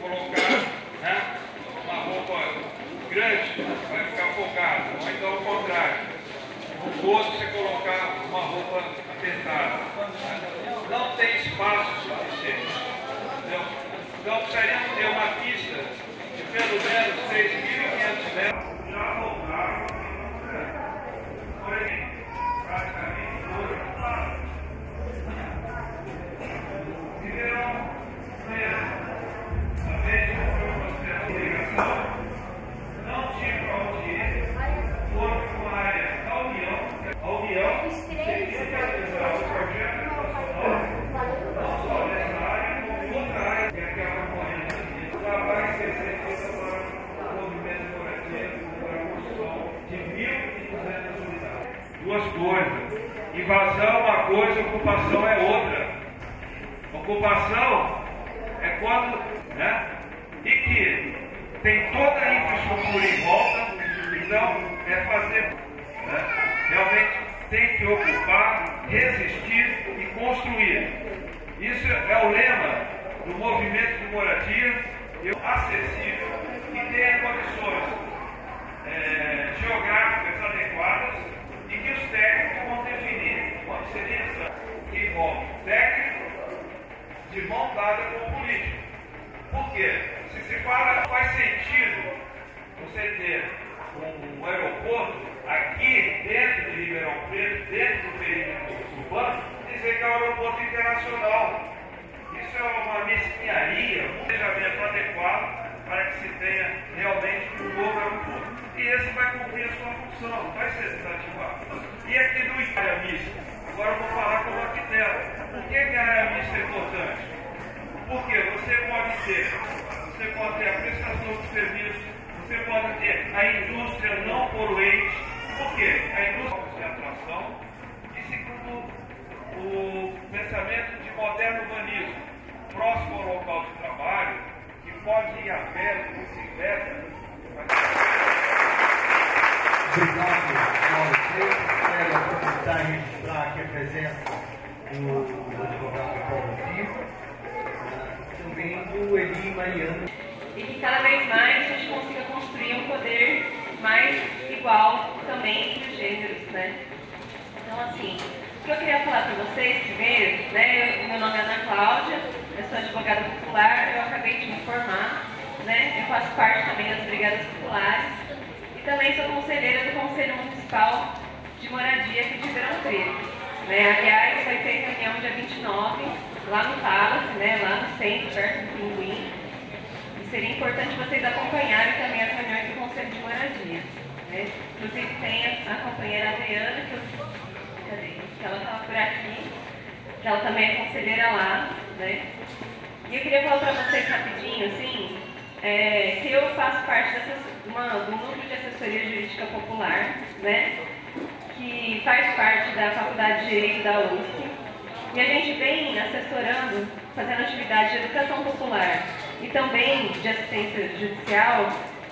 colocar uma roupa grande, vai ficar folgada, ou então ao contrário. No outro você colocar uma roupa apertada. Não tem espaço suficiente. Entendeu? Então precisaríamos ter uma pista de pelo menos 3.500 metros já voltaram. Porém, praticamente todos Ribeirão Preto, a vez que foi uma ligação, não tinha duas coisas. Invasão é uma coisa, ocupação é outra. Ocupação é quando, né? E que tem toda a infraestrutura em volta, então é fazer, né? Realmente tem que ocupar, resistir e construir. Isso é o lema do movimento de moradia, acessível e tenha condições geográficas adequadas e que os técnicos vão definir qual seria essa, que envolve técnico de mão dada com o político. Por quê? Se fala, faz sentido você ter um aeroporto aqui dentro de Ribeirão Preto, dentro do perímetro urbano, dizer que é um aeroporto internacional. Isso é uma mesquinharia, um planejamento adequado para que se tenha realmente um novo aeroporto. E esse vai cumprir a sua função, não vai ser desativado. E aqui do área mista, agora eu vou falar como arquiteto. Por que a área mista é importante? Porque você pode ter a prestação de serviço, você pode ter a indústria não poluente. Por quê? A indústria de atração e segundo o pensamento de moderno urbanismo, próximo ao local de trabalho, que pode ir a pé, de bicicleta. Obrigado a vocês. Quero aproveitar e registrar aqui a presença do advogado Paulo Vivo, também do Eli e Mariana. E que cada vez mais a gente consiga construir um poder mais igual também entre os gêneros, né? Então, assim, o que eu queria falar para vocês primeiro, né? Meu nome é Ana Cláudia, eu sou advogada popular, eu acabei de me formar, né? Eu faço parte também das Brigadas Populares e também sou conselheira do Conselho Municipal de Moradia aqui de Ribeirão Preto. Né? Aliás, vai ter reunião dia 29, lá no Palace, né? Lá no centro, perto do Pinguim. E seria importante vocês acompanharem também as reuniões do Conselho de Moradia. Né? Inclusive tem a companheira Adriana, que ela estava por aqui, que ela também é conselheira lá. Né? E eu queria falar para vocês rapidinho, assim, que eu faço parte do núcleo de assessoria jurídica popular, né? Que faz parte da Faculdade de Direito da USP. E a gente vem assessorando, fazendo atividade de educação popular e também de assistência judicial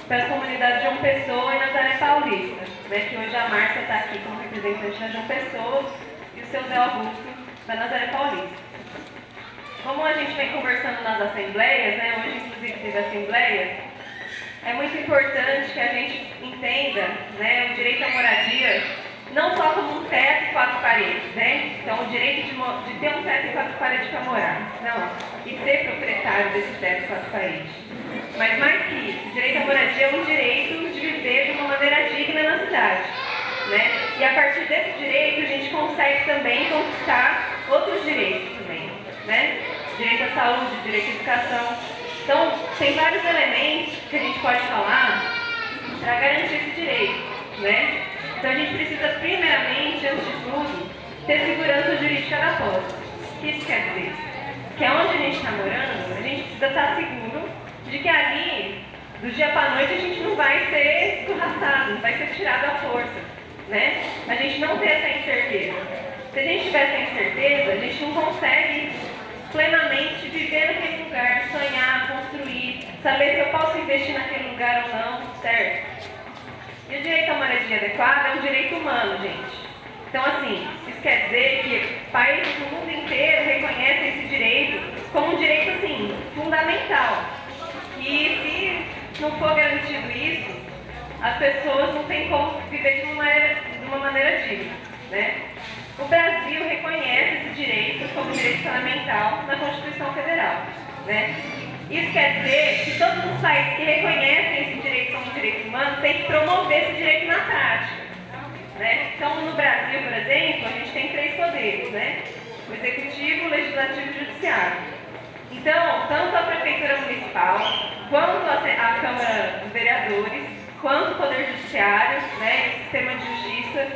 para as comunidades de João Pessoa e Nazaré Paulista, né? Que hoje a Márcia está aqui como representante da João Pessoa e o seu Zé Augusto da Nazaré Paulista. Como a gente vem conversando nas assembleias, né? Hoje inclusive teve assembleia, é muito importante que a gente entenda, né, o direito à moradia não só como um teto e 4 paredes, né? Então, o direito de ter um teto e 4 paredes para morar, não, e ser proprietário desse teto e 4 paredes. Mas mais que isso, o direito à moradia é um direito de viver de uma maneira digna na cidade, né? E a partir desse direito, a gente consegue também conquistar outros direitos também, né? Direito à saúde, direito à educação. Então, tem vários elementos que a gente pode falar para garantir esse direito, né? Então, a gente precisa, primeiramente, antes de tudo, ter segurança jurídica da posse. O que isso quer dizer? Que onde a gente está morando, a gente precisa estar seguro de que ali, do dia para a noite, a gente não vai ser escorraçado, não vai ser tirado à força, né? A gente não tem essa incerteza. Se a gente tiver essa incerteza, a gente não consegue plenamente viver naquele lugar, sonhar, construir, saber se eu posso investir naquele lugar ou não, certo? E o direito à moradia adequada é um direito humano, gente. Então, assim, isso quer dizer que países do mundo inteiro reconhecem esse direito como um direito, assim, fundamental. E se não for garantido isso, as pessoas não têm como viver de uma maneira digna, né? O Brasil reconhece esse direito como direito fundamental na Constituição Federal, né? Isso quer dizer que todos os países que reconhecem esse direito como direito humano têm que promover esse direito na prática, né? Então, no Brasil, por exemplo, a gente tem 3 poderes, né? O Executivo, o Legislativo e o Judiciário. Então, tanto a Prefeitura Municipal, quanto a Câmara dos Vereadores, quanto o Poder Judiciário, né? E o Sistema de Justiça.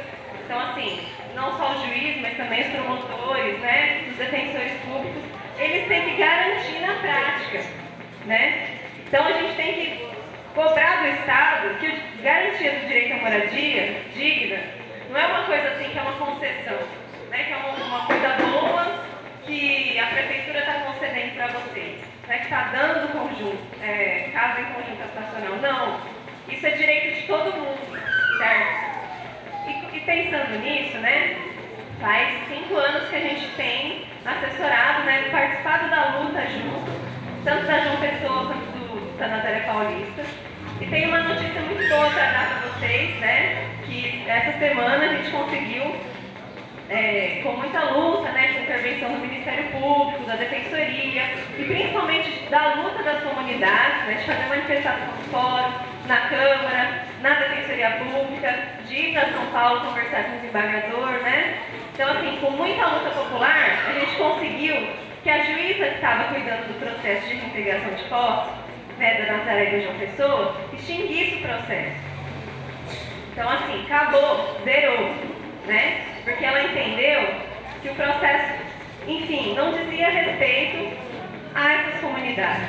Então, assim, não só o juiz, mas também os promotores, né? Os defensores públicos, eles têm que garantir na prática, né? Então, a gente tem que cobrar do Estado que a garantia do direito à moradia digna não é uma coisa assim que é uma concessão, né? Que é uma coisa boa que a prefeitura está concedendo para vocês, né? Que está dando casa em conjunto habitacional. Não, isso é direito de todo mundo, certo? E pensando nisso, né? Faz 5 anos que a gente tem assessorado, né? Participado da luta junto, tanto da João Pessoa quanto da Nazaré Paulista. E tem uma notícia muito boa para dar para vocês, né? Que essa semana a gente conseguiu, com muita luta, né? Com intervenção do Ministério Público, da Defensoria e principalmente da luta das comunidades, né? De fazer manifestação no fórum, na Câmara, na Defensoria Pública, de ir para São Paulo conversar com o desembargador, né? Então, assim, com muita luta popular, a gente conseguiu que a juíza que estava cuidando do processo de reintegração de posse, né, da Nazaré e da João Pessoa, extinguisse o processo. Então, assim, acabou, zerou, né? Porque ela entendeu que o processo, enfim, não dizia respeito a essas comunidades.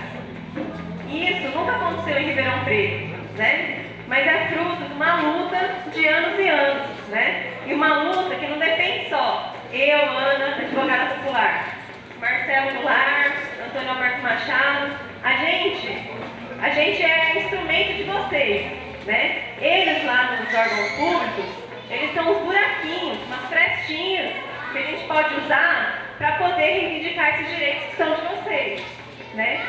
E isso nunca aconteceu em Ribeirão Preto, né? Mas é fruto de uma luta de anos e anos, né? E uma luta que não depende só eu, Ana, advogada popular, Marcelo Goulart, Antônio Alberto Machado. A gente é instrumento de vocês, né? Eles lá nos órgãos públicos, eles são os buraquinhos, umas frestinhas que a gente pode usar para poder reivindicar esses direitos que são de vocês, né?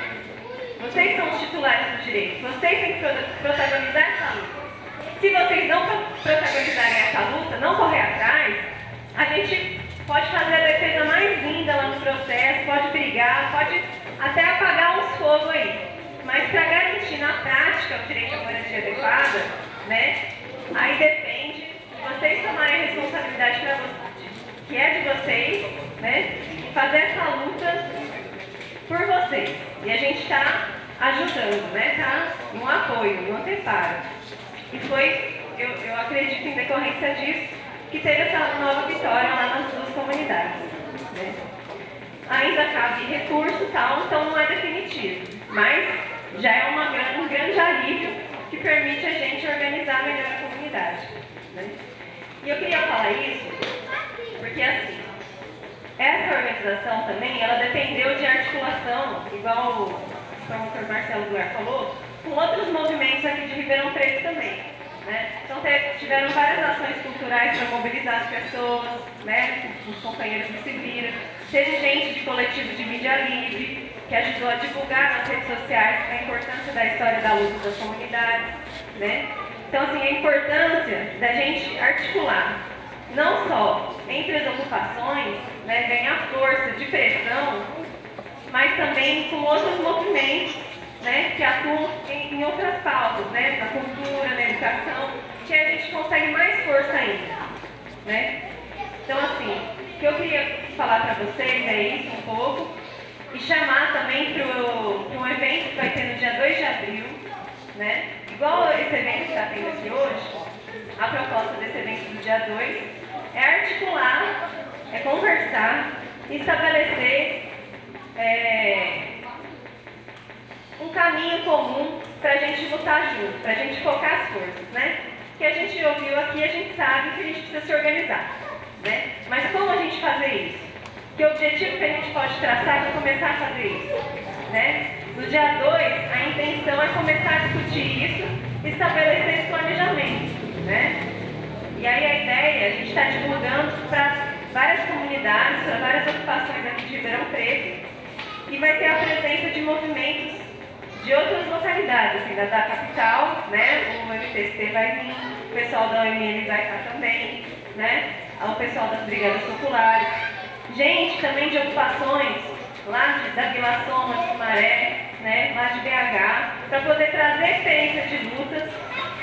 Vocês são os titulares dos direitos, vocês têm que protagonizar essa luta. Se vocês não protagonizarem essa luta, não correr atrás, a gente pode fazer a defesa mais linda lá no processo, pode brigar, pode até apagar uns fogos aí. Mas para garantir na prática o direito à moradia adequada, né, aí depende de vocês tomarem a responsabilidade para vocês, que é de vocês, né, e fazer essa luta por vocês. E a gente está ajudando, né, tá no apoio, no anteparo. E foi, eu acredito, em decorrência disso, que teve essa nova vitória lá nas duas comunidades, né. Ainda cabe recurso e tal, então não é definitivo, mas já é um grande alívio que permite a gente organizar melhor a comunidade, né? E eu queria falar isso porque, assim, essa organização também, ela dependeu de articulação, igual o promotor Marcelo Goulart falou, com outros movimentos aqui de Ribeirão Preto também, né? Então tiveram várias ações culturais para mobilizar as pessoas, né? Os companheiros do Civira. Teve gente de coletivo de mídia livre, que ajudou a divulgar nas redes sociais a importância da história da luta das comunidades, né? Então, assim, a importância da gente articular, não só entre as ocupações, né, ganhar força de pressão, mas também com outros movimentos, né, que atuam em outras pautas, né, na cultura, na educação, que a gente consegue mais força ainda, né? Então, assim, o que eu queria falar para vocês é isso um pouco, e chamar também para um evento que vai ter no dia 2 de abril, né? Igual esse evento que está tendo aqui hoje, a proposta desse evento do dia 2 é articular, é conversar, estabelecer um caminho comum para a gente lutar junto, para a gente focar as forças, né? Que a gente ouviu aqui, a gente sabe que a gente precisa se organizar, né? Mas como a gente fazer isso? Que objetivo que a gente pode traçar para começar a fazer isso, né? No dia 2, a intenção é começar a discutir isso e estabelecer esse planejamento, né? E aí a ideia, a gente está divulgando para várias comunidades, para várias ocupações aqui de Ribeirão Preto, e vai ter a presença de movimentos de outras localidades, assim, da capital, né? O MTST vai vir, o pessoal da OMM vai estar também, né? O pessoal das Brigadas Populares, gente também de ocupações lá da Vila Soma, de Sumaré, né? Lá de BH, para poder trazer experiência de lutas,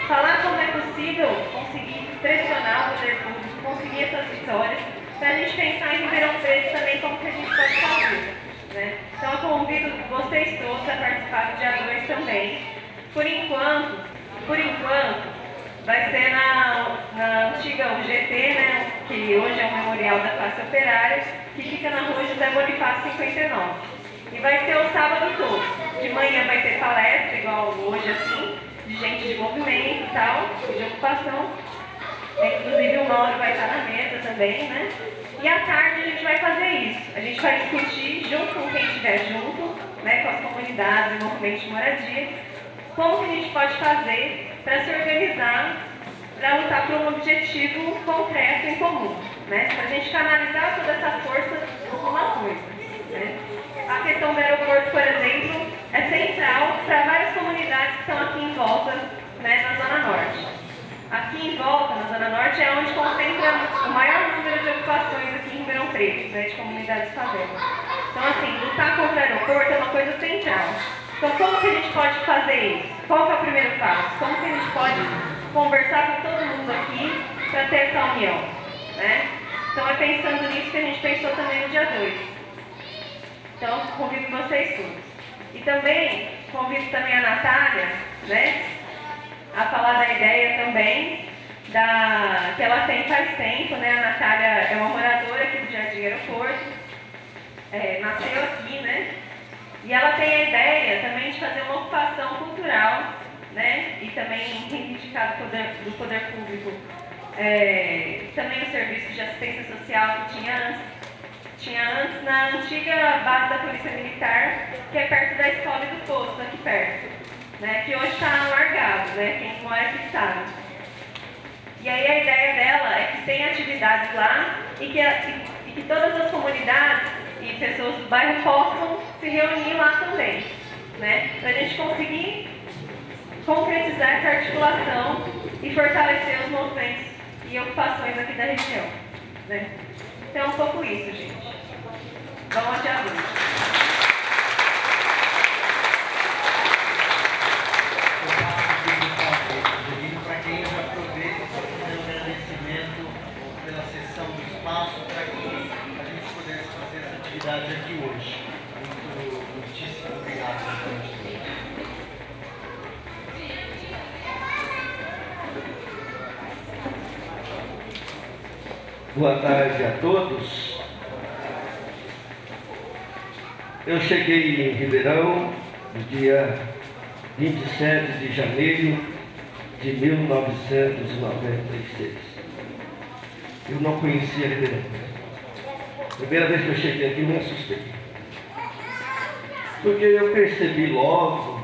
falar como é possível conseguir pressionar o poder público, conseguir essas vitórias, para a gente pensar em Ribeirão Preto também como que a gente pode fazer, né? Então eu convido vocês todos a participar do dia 2 também. Por enquanto, vai ser na antiga UGT, né? Que hoje é o Memorial da Classe Operária, que fica na rua José Bonifácio 59. E vai ser o sábado todo. De manhã vai ter palestra, igual hoje assim, de gente de movimento e tal, de ocupação. Inclusive o Mauro vai estar na mesa também, né? E à tarde a gente vai fazer isso. A gente vai discutir, junto com quem estiver junto, né, com as comunidades e movimentos de moradia, como que a gente pode fazer para se organizar, para lutar por um objetivo concreto em comum, né? Para a gente canalizar toda essa força numa coisa, né? A questão do aeroporto, por exemplo, é central para várias comunidades que estão aqui em volta, né, na Zona Norte. Aqui em volta, na Zona Norte, é onde concentra o maior número de ocupações aqui em Ribeirão Preto, né, de comunidades favelas. Então, assim, lutar contra o aeroporto é uma coisa central. Então, como que a gente pode fazer isso? Qual que é o primeiro passo? Como que a gente pode conversar com todo mundo aqui para ter essa união, né? Então, é pensando nisso que a gente pensou também no dia 2. Então, convido vocês todos. E também, convido também a Natália, né, a falar da ideia também, que ela tem faz tempo, né? A Natália é uma moradora aqui do Jardim Aeroporto, nasceu aqui, né? E ela tem a ideia também de fazer uma ocupação cultural, né? E também reivindicar do poder público também o serviço de assistência social que tinha antes na antiga base da Polícia Militar, que é perto da escola e do posto, aqui perto, né? Que hoje está largado, né? Quem mora aqui sabe. E aí a ideia dela é que tem atividades lá e que todas as comunidades e pessoas do bairro possam se reunir lá também, né? Para a gente conseguir concretizar essa articulação e fortalecer os movimentos e ocupações aqui da região, né? Então é um pouco isso, gente. Vamos adiante. Para quem já aproveita para fazer um agradecimento pela cessão do espaço, para que a gente pudesse fazer essa atividade aqui hoje. Muitíssimo obrigado a todos. Boa tarde a todos. Eu cheguei em Ribeirão no dia 27 de janeiro de 1996. Eu não conhecia Ribeirão. Primeira vez que eu cheguei aqui, me assustei. Porque eu percebi logo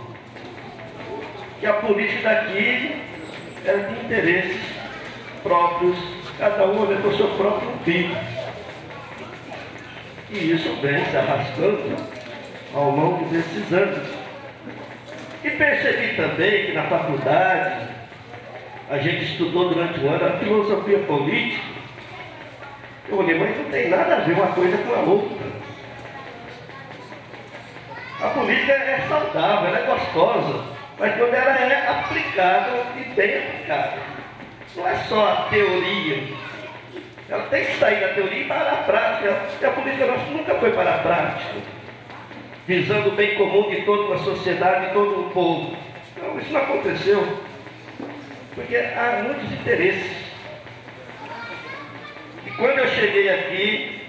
que a política daqui era de interesses próprios, cada um olha para o seu próprio umbigo. E isso vem se arrastando ao longo desses anos. E percebi também que na faculdade a gente estudou durante o ano a filosofia política. Eu olhei, mas não tem nada a ver uma coisa com a outra. A política é saudável, ela é gostosa, mas quando ela é aplicada e bem aplicada. Não é só a teoria. Ela tem que sair da teoria e para a prática. E a política nossa nunca foi para a prática, visando o bem comum de toda uma sociedade e todo um povo. Não, isso não aconteceu. Porque há muitos interesses. E quando eu cheguei aqui,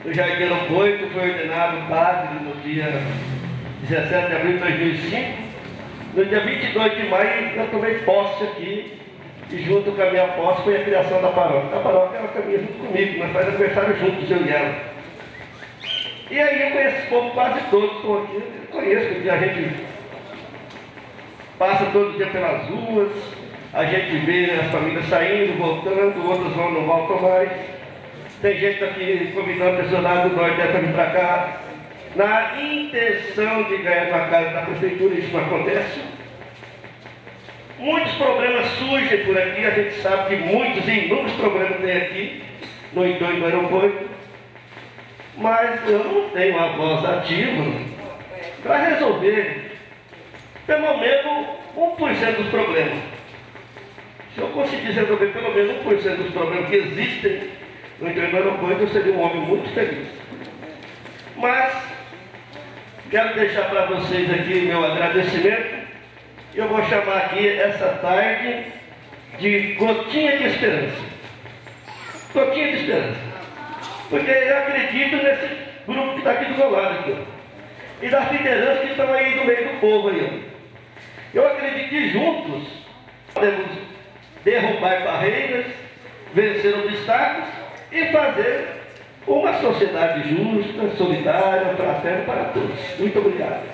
no Jardim Aeroporto, fui ordenado padre no dia 17 de abril de 2005. No dia 22 de maio, eu tomei posse aqui. E junto com a minha posse foi a criação da paróquia. A paróquia ela caminha junto comigo, nós fazemos aniversário juntos, eu e ela. E aí eu conheço esse povo, quase todos estão aqui. Eu conheço, porque a gente passa todo dia pelas ruas, a gente vê as famílias saindo, voltando, outros vão, não voltam mais. Tem gente aqui convidando pessoas lá do Nordeste para vir para cá, na intenção de ganhar uma casa da prefeitura, isso não acontece. Muitos problemas surgem por aqui, a gente sabe que muitos e inúmeros problemas tem aqui, no entorno do aeroporto, mas eu não tenho uma voz ativa para resolver pelo menos 1% dos problemas. Se eu conseguisse resolver pelo menos 1% dos problemas que existem no entorno do aeroporto, eu seria um homem muito feliz. Mas quero deixar para vocês aqui meu agradecimento. Eu vou chamar aqui essa tarde de gotinha de esperança. Gotinha de esperança. Porque eu acredito nesse grupo que está aqui do meu lado aqui, ó. E das lideranças que estão aí no meio do povo aí, ó. Eu acredito que juntos podemos derrubar barreiras, vencer obstáculos e fazer uma sociedade justa, solidária, fraterna para todos. Muito obrigado.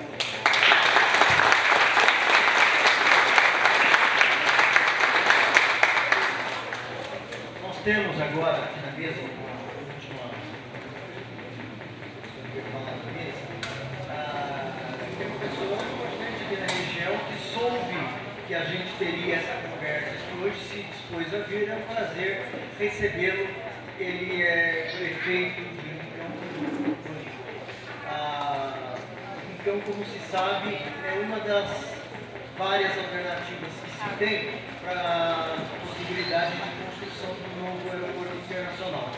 Nós temos agora aqui na mesa, a última fala da mesa, uma pessoa importante aqui na região que soube que a gente teria essa conversa, que hoje se dispôs a vir. É um prazer recebê-lo. Ele é prefeito de Rincão. Rincão, como se sabe, é uma das várias alternativas que se tem para a possibilidade de construção do novo aeroporto internacional.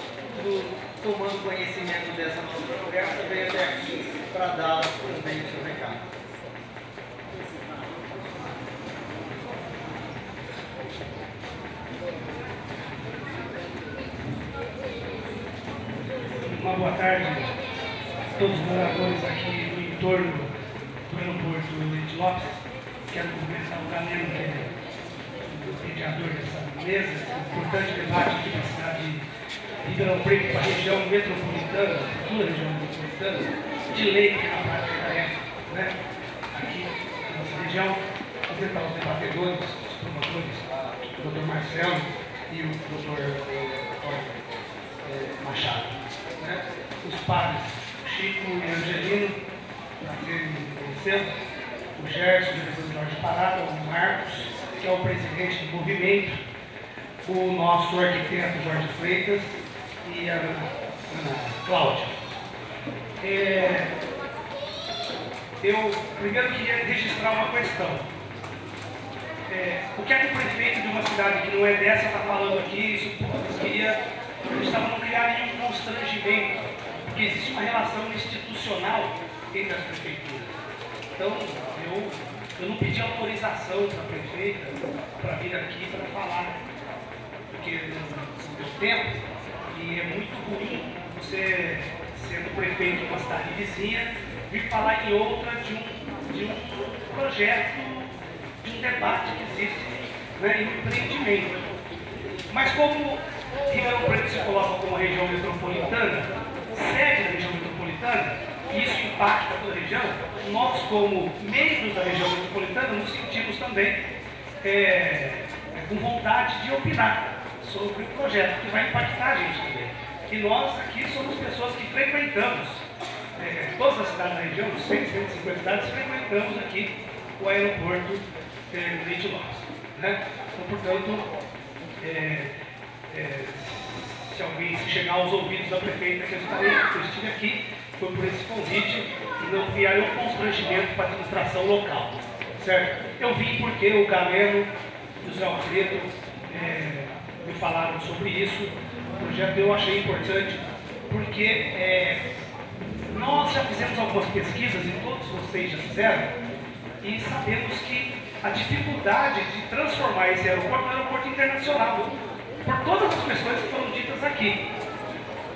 Tomando conhecimento dessa nossa conversa, veio até aqui para dar também o seu recado. Uma boa tarde a todos os moradores aqui do entorno do aeroporto Leite Lopes. Quero cumprimentar o Galeno, que é o mediador dessa mesa, um importante debate aqui na cidade de Ribeirão Preto, para a região metropolitana, futura região metropolitana, de lei que na prática é, né? Aqui na nossa região, apresentar os debatedores, os promotores, o Dr. Marcelo e o Dr. Machado. Né? Os padres Chico e Angelino, prazer em conhecê-lo, o Gerson, o professor Jorge Parada, o Marcos, que é o presidente do movimento, o nosso arquiteto Jorge Freitas e a Ana Cláudia. Eu primeiro queria registrar uma questão. O que é que o prefeito de uma cidade que não é dessa está falando aqui? Isso eu estava não criar nenhum constrangimento, porque existe uma relação institucional entre as prefeituras. Então, eu não pedi autorização para a prefeita para vir aqui para falar, porque no meu tempo, e é muito ruim você, sendo prefeito de uma cidade vizinha, vir falar em outra de um projeto, de um debate que existe, né, em um empreendimento. Mas como Ribeirão Preto se coloca como uma região metropolitana, sede da região metropolitana, e isso impacta toda a região, nós, como membros da região metropolitana, nos sentimos também com vontade de opinar sobre o projeto, que vai impactar a gente também. E nós aqui somos pessoas que frequentamos todas as cidades da região, 150 cidades, frequentamos aqui o aeroporto Leite Lopes. Né? Então, portanto, se chegar aos ouvidos da prefeita que eu estive aqui, foi por esse convite e não criar um constrangimento para a administração local. Certo? Eu vim porque o Galeno e o Zé Alfredo me falaram sobre isso. O projeto eu achei importante porque nós já fizemos algumas pesquisas, e todos vocês já fizeram, e sabemos que a dificuldade de transformar esse aeroporto em um aeroporto internacional, por todas as questões que foram ditas aqui.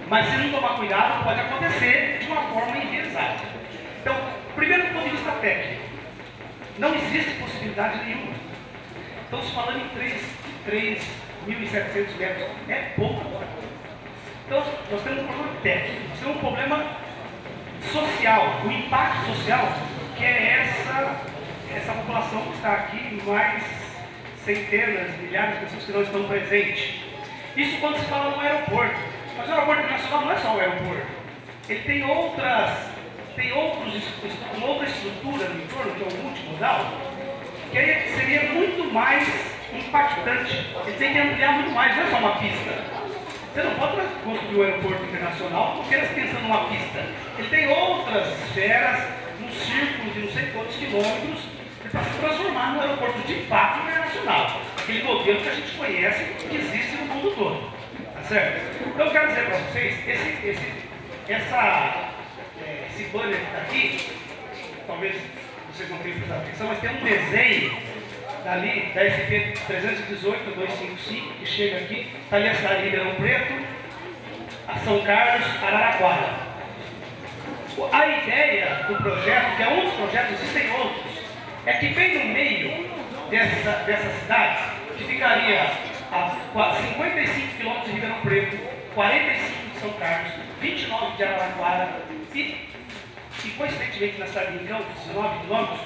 Mas se não tomar cuidado, pode acontecer de uma forma enviesada. Então, primeiro do ponto de vista técnico, não existe possibilidade nenhuma. Estamos falando em 3.700 metros, é pouco. Então, nós temos um problema técnico, nós temos um problema social, o impacto social, que é essa população que está aqui, mais centenas, milhares de pessoas que não estão presentes. Isso quando se fala no aeroporto. Mas o aeroporto internacional não é só o aeroporto. Ele tem outra estrutura no entorno, que é o multimodal, que aí seria muito mais impactante. Ele tem que ampliar muito mais, não é só uma pista. Você não pode construir um aeroporto internacional apenas pensando numa pista. Ele tem outras esferas, um círculo de não sei quantos quilômetros, para se transformar num aeroporto de fato internacional. Aquele modelo que a gente conhece, que existe no mundo todo. Tá certo? Então eu quero dizer para vocês, esse banner que está aqui, talvez vocês não tenham prestado atenção, mas tem um desenho dali da SP 318-255, que chega aqui, está ali a cidade de Ribeirão Preto, a São Carlos, Araraquara. A ideia do projeto, que é um dos projetos, existem outros, é que bem no meio dessas cidades, que ficaria a 55 quilômetros de Ribeirão Preto, 45 de São Carlos, 29 de Araraquara e coincidentemente na cidade de Campos, 19 quilômetros,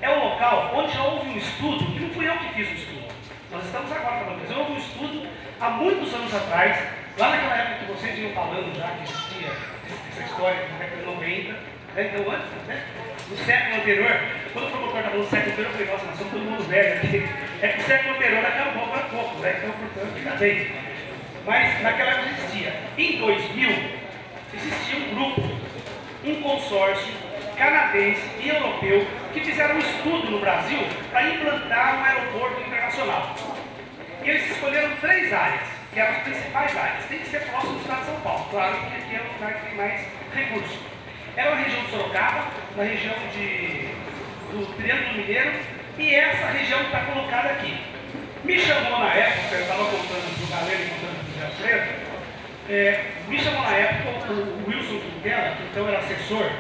é o local onde já houve um estudo, que não fui eu que fiz o estudo, nós estamos agora falando, mas houve um estudo há muitos anos atrás, lá naquela época que vocês iam falando já que existia essa história na década de 90, né? Então antes, né? No século anterior, quando o promotor estava no século anterior, eu falei, nossa, nós somos todo mundo velho aqui. É que o século anterior acabou para pouco, né? Então, portanto, fica bem. Mas naquela época existia. Em 2000, existia um grupo, um consórcio canadense e europeu que fizeram um estudo no Brasil para implantar um aeroporto internacional. E eles escolheram 3 áreas, que eram as principais áreas. Tem que ser próximo do estado de São Paulo, claro que aqui é o lugar que tem mais recursos. Era a região de Sorocaba, na região do Triângulo Mineiro, e essa região que está colocada aqui. Me chamou na época, eu estava contando para o Galera e contando para o Zé Alfredo, me chamou na época o Wilson Quintela, que então era assessor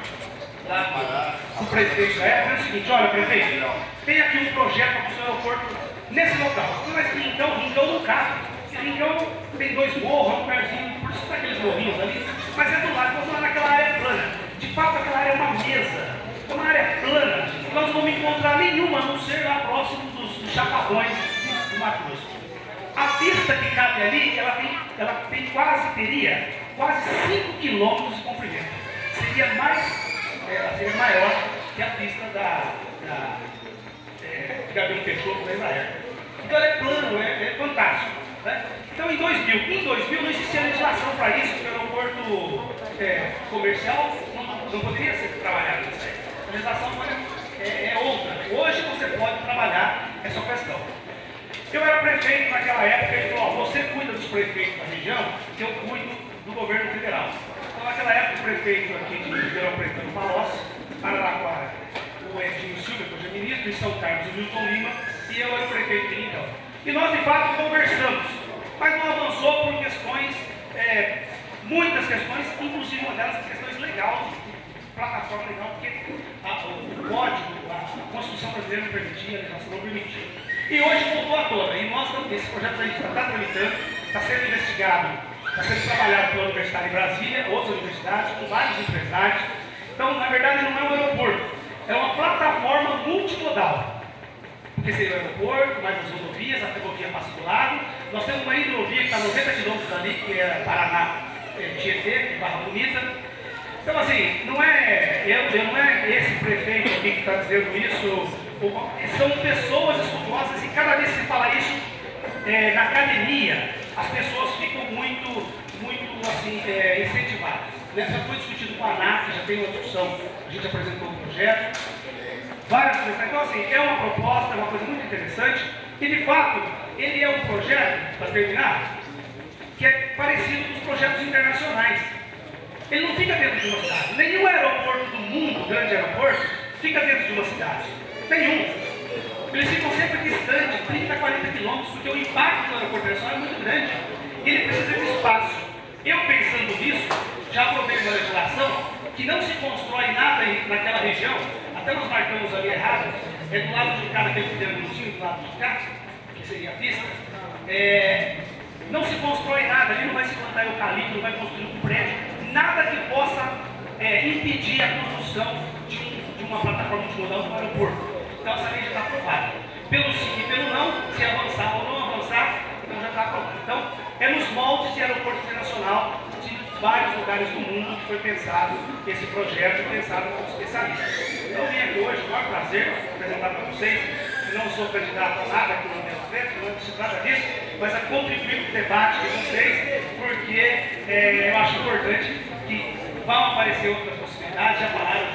lá do presidente da época, é o seguinte, olha, presidente, tem aqui um projeto para construir um aeroporto nesse local. Mas Rincão não cabe. Rincão tem 2 morros, um lugarzinho, por isso está aqueles morrinhos ali, mas é do lado, nós vamos naquela área plana. De fato, aquela área é uma mesa, é uma área plana. Nós não vamos encontrar nenhuma, a não ser lá próximo dos chapadões do Mato Grosso. A pista que cabe ali, ela teria quase 5 quilômetros de comprimento. Ela seria maior que a pista da Gabriel Peixoto da Embraer. Então ela é plano, é fantástico. Né? Então em 2000 não existia legislação para isso, porque o aeroporto comercial não poderia ser trabalhado nisso aí. A legislação é outra. Hoje você pode trabalhar essa questão. Eu era prefeito naquela época e ele falou, você cuida dos prefeitos da região, que eu cuido do governo federal. Então naquela época o prefeito aqui de Ribeirão Preto, no Palocci, Araraquara, o Edinho Silva, que hoje é ministro, em São Carlos, o Milton Lima, e eu era o prefeito de Rincão. E nós de fato conversamos, mas não avançou por questões, muitas questões, inclusive uma delas questões legais, plataforma legal, porque o código, a Constituição brasileira não permitia, a legislação não permitia. E hoje voltou à tona, e nós, esse projeto a gente está tramitando, está sendo investigado, está sendo trabalhado pela Universidade de Brasília, outras universidades, com vários empresários. Então, na verdade, não é um aeroporto, é uma plataforma multimodal. Porque seria o aeroporto, mais as rodovias, a ferrovia passa do lado. Nós temos uma hidrovia que está a 90 quilômetros ali, que é Paraná, Tietê, Barra Bonita. Então, assim, não é esse prefeito aqui que está dizendo isso, são pessoas estudiosas e cada vez que se fala isso na academia, as pessoas ficam muito assim, incentivadas. Já foi discutido com a ANAC, já tem uma discussão, a gente apresentou um projeto, várias questões. Então, assim, é uma proposta, é uma coisa muito interessante e, de fato, ele é um projeto, para terminar, que é parecido com os projetos internacionais. Ele não fica dentro de uma cidade. Nenhum aeroporto do mundo, grande aeroporto, fica dentro de uma cidade. Nenhum. Eles ficam sempre distantes, 30 a 40 quilômetros, porque o impacto do aeroporto internacional é muito grande. E ele precisa de espaço. Eu, pensando nisso, já aprovei uma legislação que não se constrói nada naquela região, até nós marcamos ali errado, é do lado de cá, naquele triângulozinho, do lado de cá, que seria a pista, não se constrói nada, ali não vai se plantar eucalipto, não vai construir um prédio, nada que possa impedir a construção de uma plataforma multimodal no aeroporto. Então essa lei já está aprovada. Pelo sim e pelo não, se avançar ou não avançar, então já está aprovado. Então é nos moldes de aeroporto internacional de vários lugares do mundo que foi pensado esse projeto, pensado com especialistas. Então eu vim aqui hoje, com o maior prazer, apresentar para vocês. Eu não sou candidato a nada aqui no Ribeirão Preto, não se trata disso, mas a contribuir com o debate de vocês, porque eu acho importante que vão aparecer outras possibilidades. Já falaram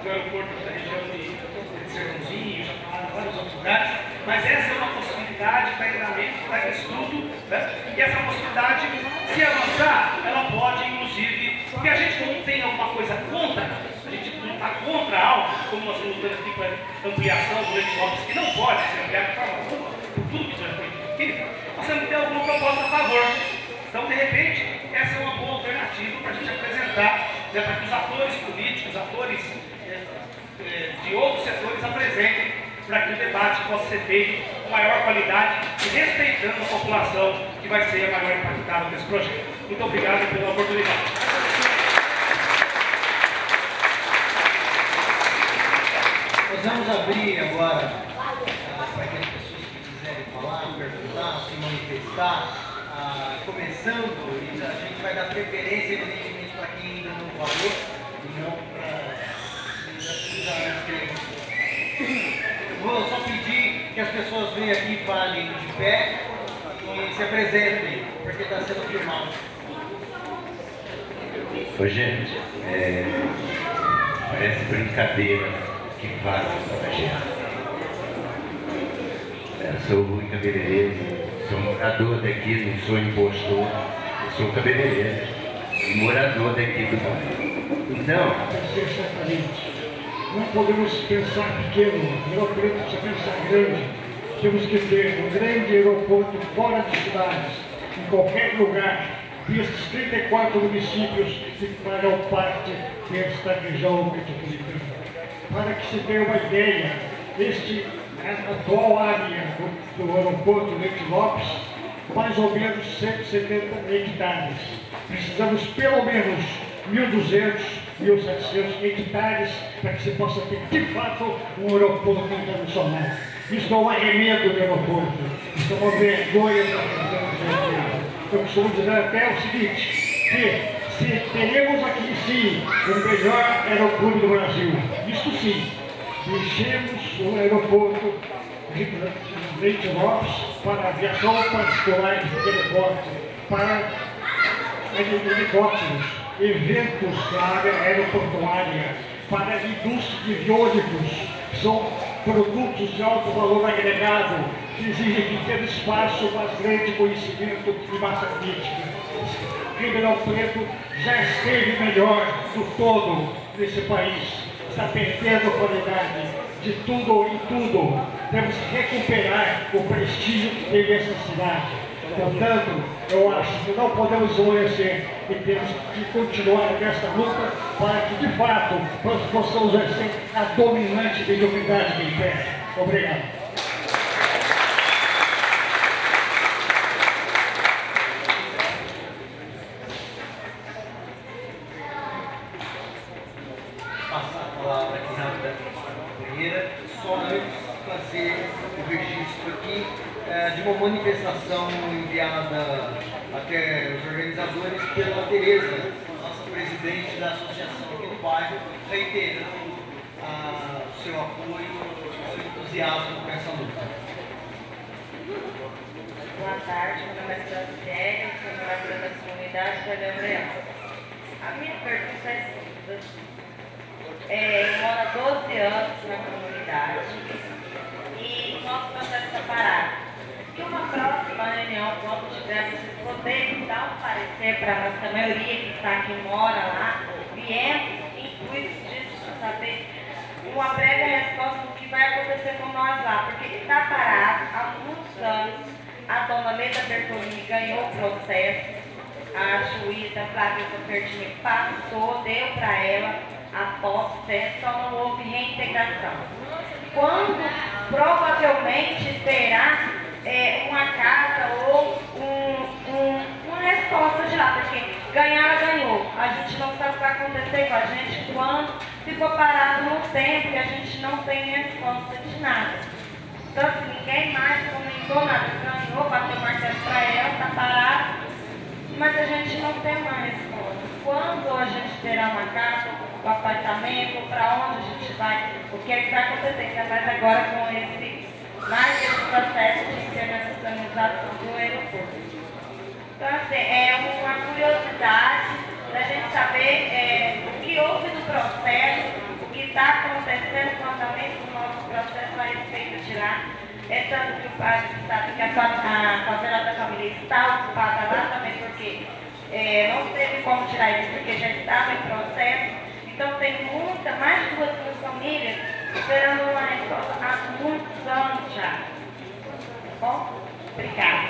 do aeroporto da região de Sertãozinho, já falaram em vários outros lugares, mas essa é uma possibilidade, está em andamento, está em estudo, né? E essa possibilidade, se avançar, ela pode, inclusive, porque a gente não tem alguma coisa contra, a gente não está contra algo, como nós estamos lutando aqui para a ampliação do Leite que não pode ser ampliado por tudo que já foi aqui, nós temos que ter alguma proposta a favor. Então, de repente, essa é uma boa alternativa para a gente apresentar, né, para que os atores políticos, atores de outros setores apresentem para que o debate possa ser feito com maior qualidade e respeitando a população que vai ser a maior impactada desse projeto. Muito obrigado pela oportunidade. Nós vamos abrir agora para aquelas pessoas que quiserem falar, perguntar, se manifestar, começando, e a gente vai dar preferência, evidentemente, para quem ainda não falou, e não para vou só pedir que as pessoas venham aqui e falem de pé e se apresentem, porque está sendo filmado. Ô, gente, parece brincadeira que fazem para gerar. Sou Rui Cabeleireiro, sou morador daqui, não sou impostor, sou cabeleireiro e morador daqui do bairro. Então, não podemos pensar pequeno, Ribeirão Preto precisa pensar grande. Temos que ter um grande aeroporto fora de cidades, em qualquer lugar, desses 34 municípios que farão parte desta região metropolitana. Para que se tenha uma ideia, a atual área do aeroporto Leite Lopes, mais ou menos 170 hectares. Precisamos pelo menos 1.200, 1.700 hectares para que se possa ter, de fato, um aeroporto internacional. Isso não é remédio do aeroporto, isso é uma vergonha para a eu costumo dizer até o seguinte, que se teremos aqui sim o melhor aeroporto do Brasil, isto sim, enchemos o aeroporto de Leite Lopes para aviação particular de pequeno porte, para helicópteros, eventos da área aeroportuária, para a indústria de biônicos, que são produtos de alto valor agregado, que exigem pequeno espaço, mas grande conhecimento e massa crítica. Ribeirão Preto já esteve melhor do todo nesse país, está perdendo a qualidade de tudo em tudo. Temos que recuperar o prestígio que teve essa cidade. Portanto, eu acho que não podemos esmorecer e temos que continuar nesta luta para que, de fato, nós possamos exercer a dominante mediocridade que impede. Obrigado. Passar a palavra aqui rapidamente para a companheira, só antes fazer o registro aqui de uma manifestação enviada até os organizadores pela Tereza, nossa presidente da associação aqui do bairro, reiterando o seu apoio, o seu entusiasmo com essa luta. Boa tarde, meu nome é Franciele, sou moradora da comunidade Valeu Leão. A minha pergunta é simples. Eu moro há 12 anos na comunidade e o nosso processo está parado. Que uma próxima reunião, quando tiver, vocês poderem dar um parecer para a nossa maioria que está aqui, mora lá, viemos em intuito disso, para saber uma breve resposta do que vai acontecer com nós lá, porque está parado há muitos anos. A dona Leda Bertolini ganhou o processo, a juíza Flávia Sopertini passou, deu para ela a posse, só não houve reintegração. Quando provavelmente terá uma casa ou uma resposta de lá, porque ganhar, ganhou. A gente não sabe o que vai acontecer com a gente quando ficou parado no tempo e a gente não tem resposta de nada. Então, assim, ninguém mais comentou nada. Ganhou, bateu o martelo para ela, está parado, mas a gente não tem uma resposta. Quando a gente terá uma casa, um apartamento, para onde a gente vai, o que é que vai acontecer, ainda mais agora com mais esse processo de internacionalização do aeroporto. Então, assim, é uma curiosidade da gente saber o que houve no processo, o que está acontecendo com o andamento do nosso processo a respeito de lá. É tanto que o padre sabe que a favela da família está ocupada lá também, porque não teve como tirar isso, porque já estava em processo. Então, tem mais de 2.000 famílias esperando uma resposta há muitos anos já. Tá bom? Obrigada.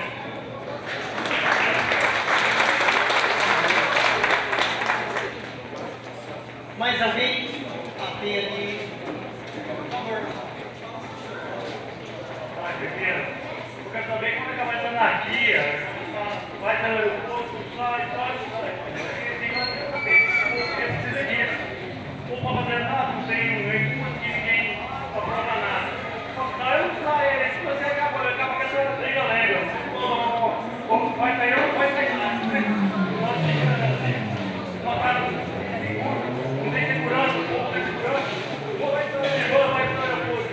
Mais alguém? Tem ali. Por favor. Eu quero saber como vai ter aeroporto, sai, precisa disso. Ou para fazer nada, não tem um recurso que ninguém aprova nada. Sai, não sai, se você acaba com essa briga leve. Vai sair ou não vai sair nada. Não tem segurança, ou tem segurança, ou vai sair, ou vai para o aeroporto,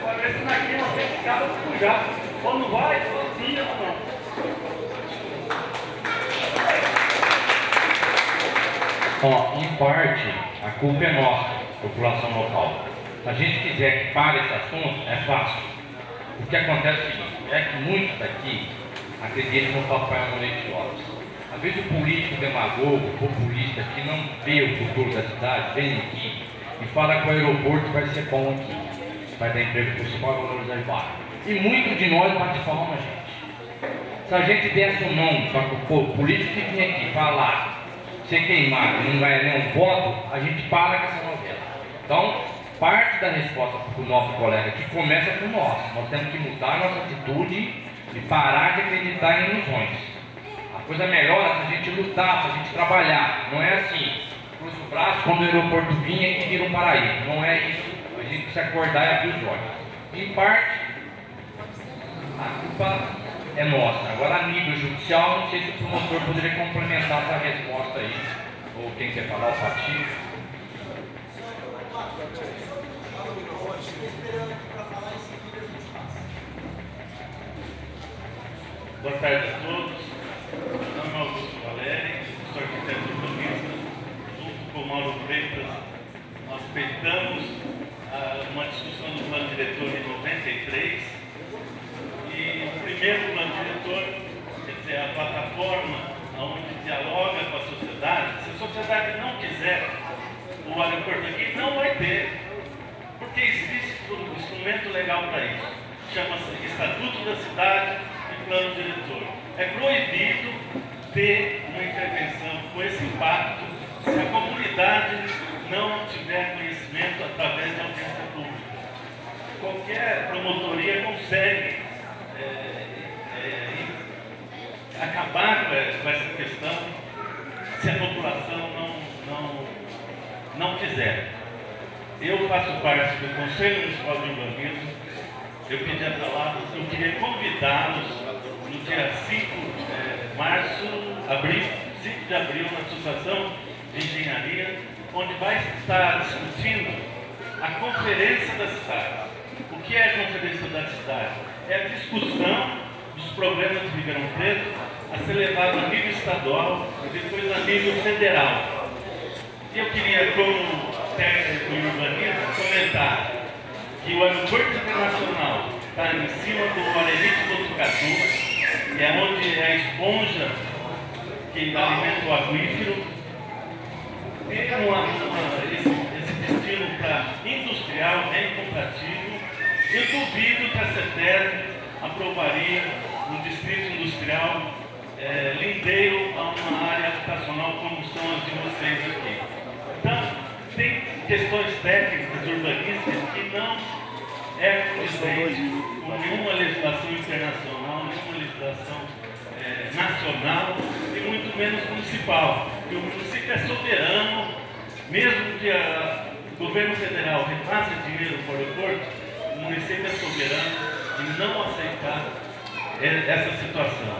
vai ver se daqui você acaba de sujar. Ou não vai, sozinha ou não. Ó, em parte, a culpa é nossa, população local. Se a gente quiser que pare esse assunto, é fácil. O que acontece é o seguinte, é que muitos daqui acreditam no Papai Amoleite Lopes. Às vezes o político demagogo, populista, que não vê o futuro da cidade, vem aqui e fala que o aeroporto vai ser bom aqui. Vai dar emprego principal e valorizar o bairro. E muito de nós bate palma, gente. Se a gente desse um não para o político que vem aqui falar, ser queimado e não ganhar nenhum voto, a gente para com essa novela. Então, parte da resposta para o nosso colega aqui começa com nós. Nós temos que mudar a nossa atitude e parar de acreditar em ilusões. A coisa melhora se a gente lutar, se a gente trabalhar. Não é assim, cruza o braço quando o aeroporto vinha e vira um paraíso. Não é isso. A gente precisa acordar e abrir os olhos. Em parte, a culpa é nossa. Agora, a nível judicial, não sei se o promotor poderia complementar essa resposta aí. Ou quem quer falar, o Patinho. Boa tarde a todos. Meu nome é Augusto Valério, sou arquiteto urbanista. Junto com o Mauro Freitas, nós feitamos uma discussão do plano diretor em 93. E o primeiro plano diretor, quer dizer, a plataforma onde dialoga com a sociedade. Se a sociedade não quiser o aeroporto aqui, não vai ter. Porque existe um instrumento legal para isso. Chama-se Estatuto da Cidade e Plano Diretor. É proibido ter uma intervenção com esse impacto se a comunidade não tiver conhecimento através de audiência pública. Qualquer promotoria consegue acabar com essa questão se a população não quiser. Eu faço parte do Conselho Municipal de Urbanismo. Eu pedi a palavra, eu queria convidá-los no dia 5 de abril, na Associação de Engenharia, onde vai estar discutindo a Conferência da Cidade. O que é a Conferência da Cidade? É a discussão dos problemas de Ribeirão Preto a ser levado a nível estadual e depois a nível federal. E eu queria, como técnico em urbanismo, comentar que o aeroporto internacional está em cima do Arelite Botucatu, que é onde é a esponja que alimenta o aquífero. Tem esse destino para industrial é incompatível. Eu duvido que a CETESB aprovaria um distrito industrial lindeiro a uma área habitacional como são as de vocês aqui. Então, tem questões técnicas urbanísticas que não é condizente com nenhuma legislação internacional, nenhuma legislação nacional e muito menos municipal. E o município é soberano, mesmo que o governo federal repasse dinheiro para o aeroporto, o município é soberano em não aceitar essa situação.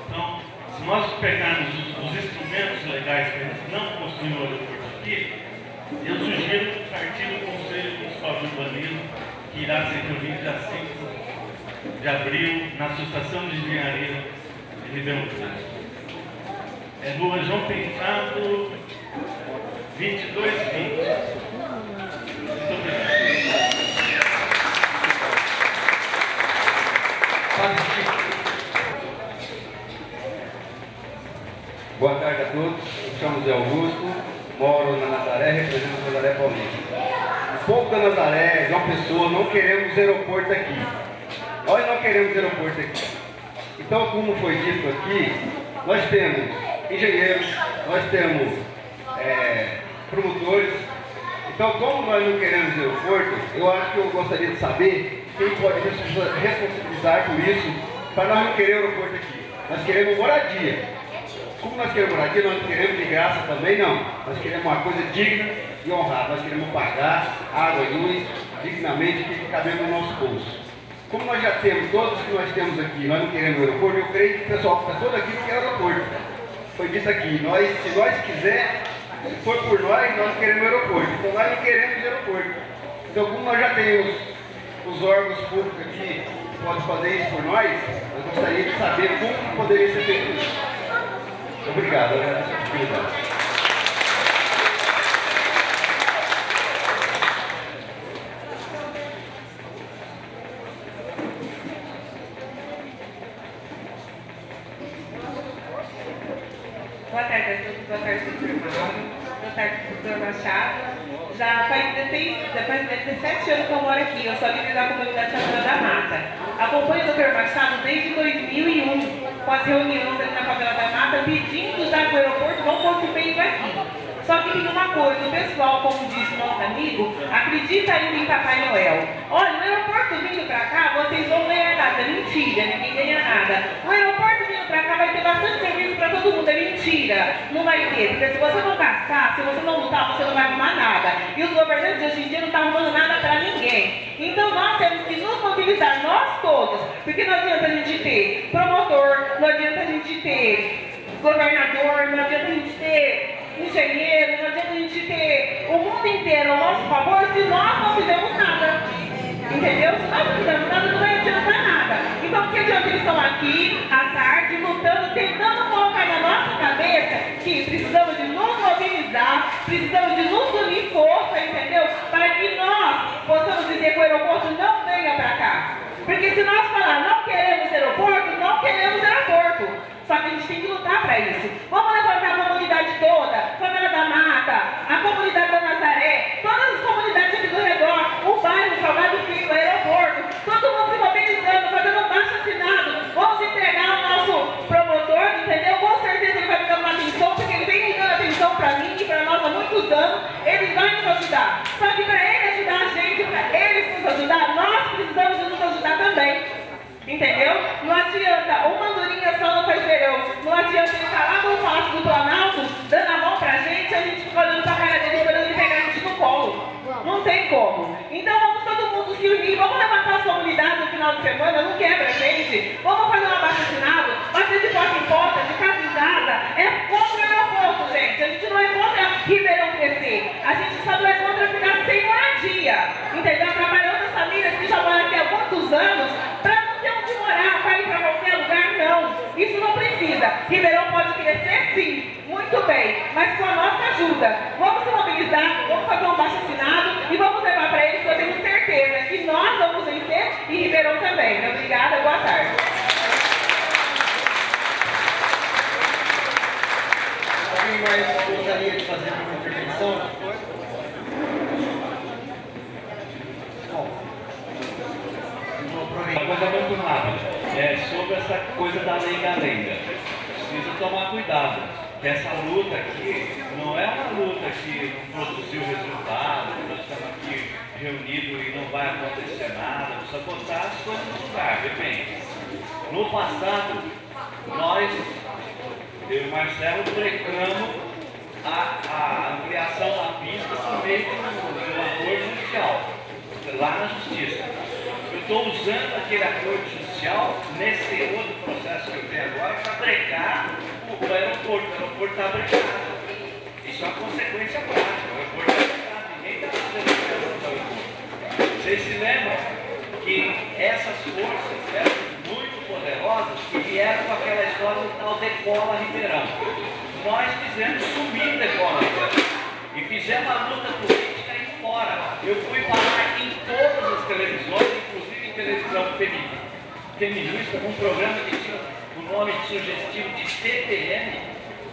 Então, se nós pegarmos os instrumentos legais para a gente não construir o aeroporto aqui, eu sugiro partir do Conselho Municipal de Urbanismo, que irá se reunir dia 5 de abril na Associação de Engenharia de Ribeirão Preto. É Rua João Penteado, 2220. Muito obrigado. Boa tarde a todos, eu chamo Zé Augusto, moro na Nazaré, represento a Nazaré Paulista. O povo da Nazaré, João Pessoa, não queremos aeroporto aqui. Nós não queremos aeroporto aqui. Então, como foi dito aqui, nós temos engenheiros, nós temos promotores. Então, como nós não queremos aeroporto, eu acho que eu gostaria de saber quem pode responsabilizar por isso, para nós não querer aeroporto aqui. Nós queremos moradia. Como nós queremos moradia, nós não queremos de graça também, não. Nós queremos uma coisa digna e honrada. Nós queremos pagar água e luz dignamente que cabendo no nosso bolso. Como nós já temos, todos que nós temos aqui, nós não queremos o aeroporto, eu creio que o pessoal que está todo aqui não quer aeroporto. Foi dito aqui, se nós quiser, se for por nós não queremos aeroporto. Então nós não queremos aeroporto. Então como nós já temos os órgãos públicos aqui que podem fazer isso por nós gostaríamos de saber como poderia ser feito isso. Obrigado, agradeço a oportunidade. Boa tarde a todos, boa tarde, doutor Mauro, boa tarde, doutor Machado. Já faz 17 anos que eu moro aqui, eu sou líder da comunidade Chácara da Mata. Acompanho o doutor Machado desde 2001, com as reuniões ali na favela da Mata, pedindo já que o aeroporto não fosse feito aqui. Só que tem uma coisa, o pessoal, como disse nosso amigo, acredita ainda em Papai Noel. Olha, o aeroporto vindo pra cá, vocês vão ganhar nada. Mentira, ninguém ganha nada. O aeroporto vindo pra cá vai ter bastante serviço pra todo mundo. É mentira, não vai ter. Porque se você não gastar, se você não lutar, você não vai arrumar nada. E os governantes de hoje em dia não estão arrumando nada pra ninguém. Então nós temos que nos mobilizar, nós todos. Porque não adianta a gente ter promotor, não adianta a gente ter governador, não adianta a gente ter engenheiro, não adianta a gente ter o mundo inteiro ao nosso favor se nós não fizermos nada. Entendeu? Se nós não fizermos nada, não vai adiantar nada. Então, por que adianta eles estão aqui, à tarde, lutando, tentando colocar na nossa cabeça que precisamos de nos mobilizar, precisamos de nos unir força, entendeu? Para que nós possamos dizer que o aeroporto não venha para cá. Porque se nós falar não queremos aeroporto, não queremos aeroporto. Só que a gente tem que lutar para isso. Vamos levantar a comunidade toda, a Favela da Mata, a comunidade da Nazaré, todas as comunidades aqui do redor, o bairro, Salgado Filho, o aeroporto, todo mundo se mobilizando, fazendo um baixo assinado. Vamos entregar o nosso promotor, entendeu? Com certeza ele vai me dar uma atenção, porque ele vem me dando atenção para mim e para nós há muitos anos. Ele vai nos ajudar. Só que para ele ajudar a gente, para eles nos ajudar, nós precisamos de nos ajudar também. Entendeu? Não adianta, uma andorinha só não faz verão. Não adianta ele estar lá no Palácio do Planalto, dando a mão pra gente, a gente fica olhando pra cara dele, esperando ele pegar a gente no colo. Não tem como. Então vamos todo mundo se unir, vamos levantar as comunidades no final de semana, não quebra a gente. Vamos fazer um abaixo-assinado, bater de porta em porta, de casa em casa. É contra o aeroporto, gente. A gente não é contra Ribeirão crescer. A gente só não é contra ficar sem moradia. Entendeu? Atrapalhando as famílias que já moram aqui há muitos anos, pra não ter onde morar, para ir para qualquer lugar, não. Isso não precisa. Ribeirão pode crescer sim, muito bem, mas com a nossa ajuda. Vamos se mobilizar, vamos fazer um baixo assinado e vamos levar para eles, que eu tenho certeza que nós vamos vencer e Ribeirão também. Obrigada, boa tarde. Alguém mais gostaria de fazer uma intervenção? Uma coisa muito rápida, sobre essa coisa da lenga-lenga. Precisa tomar cuidado, que essa luta aqui não é uma luta que não produziu resultado, nós estamos aqui reunidos e não vai acontecer nada, precisa botar as coisas no lugar. Vê bem, no passado, nós, eu e o Marcelo, brecamos a ampliação da pista por meio de um acordo judicial, lá na Justiça. Eu estou usando aquele acordo judicial nesse outro processo que eu tenho agora para brecar o aeroporto. O aeroporto está brecado. Isso é uma consequência prática. O aeroporto está brecado. Ninguém está fazendo o aeroporto. Vocês se lembram que essas forças eram muito poderosas e vieram com aquela história do tal Decola Ribeirão. Nós fizemos sumir Decola Ribeirão e fizemos a luta política aí fora. Eu fui parar em todas as televisões, inclusive em televisão feminista, um programa que tinha o nome sugestivo de TPM,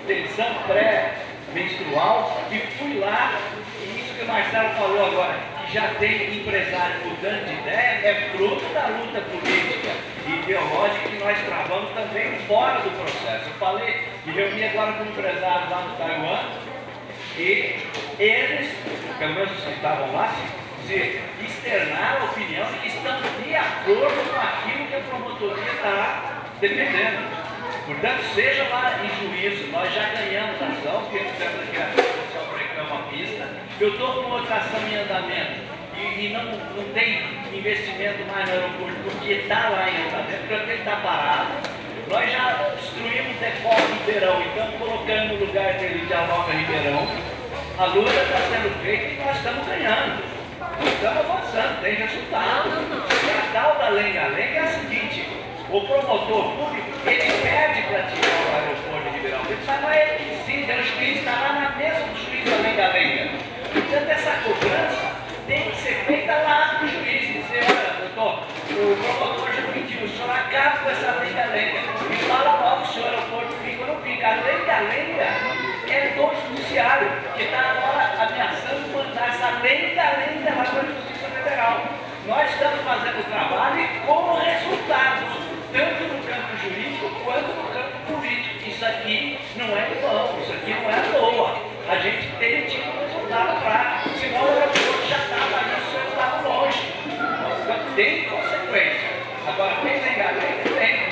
tensão pré-menstrual, e fui lá, e isso que o Marcelo falou agora, que já tem empresário mudando de ideia, é fruto da luta política e ideológica que nós travamos também fora do processo. Eu falei, me reuni agora com empresários lá no Taiwan, e eles, pelo menos os que estavam lá, se externaram a opinião de que estão de acordo com aquilo que a promotoria está defendendo. Portanto, seja lá em juízo, nós já ganhamos a ação, porque fizemos aqui a ação social para reclamar a pista. Eu estou com outra ação em andamento e não tem investimento mais no aeroporto, porque está lá em andamento, porque ele está parado. Nós já destruímos o depósito Ribeirão, então colocando no lugar dele Dialoga Ribeirão. A luta está sendo feita e nós estamos ganhando. Estamos avançando, tem resultado. E a tal da lenga-lenga é a seguinte: o promotor público, ele pede para tirar o aeroporto de Ribeirão. Ele fala, mas ele decide, o juiz está lá na mesa do juiz da lenga-lenga. Portanto, essa cobrança tem que ser feita lá para o juiz. Dizer, olha, doutor, o promotor já pediu, o senhor acaba com essa lenga-lenga. E fala logo se o aeroporto fica ou não fica. A lenga-lenga é do judiciário, que está agora ameaçando mandar essa lenga-lenga lá para a Justiça Federal. Nós estamos fazendo o trabalho com resultados, tanto no campo jurídico quanto no campo político. Isso aqui não é vão, isso aqui não é à toa. A gente tem tido um resultado prático, senão o aeroporto já estava ali, o senhor estava longe. Então tem consequência. Agora tem lenga-lenga? Tem.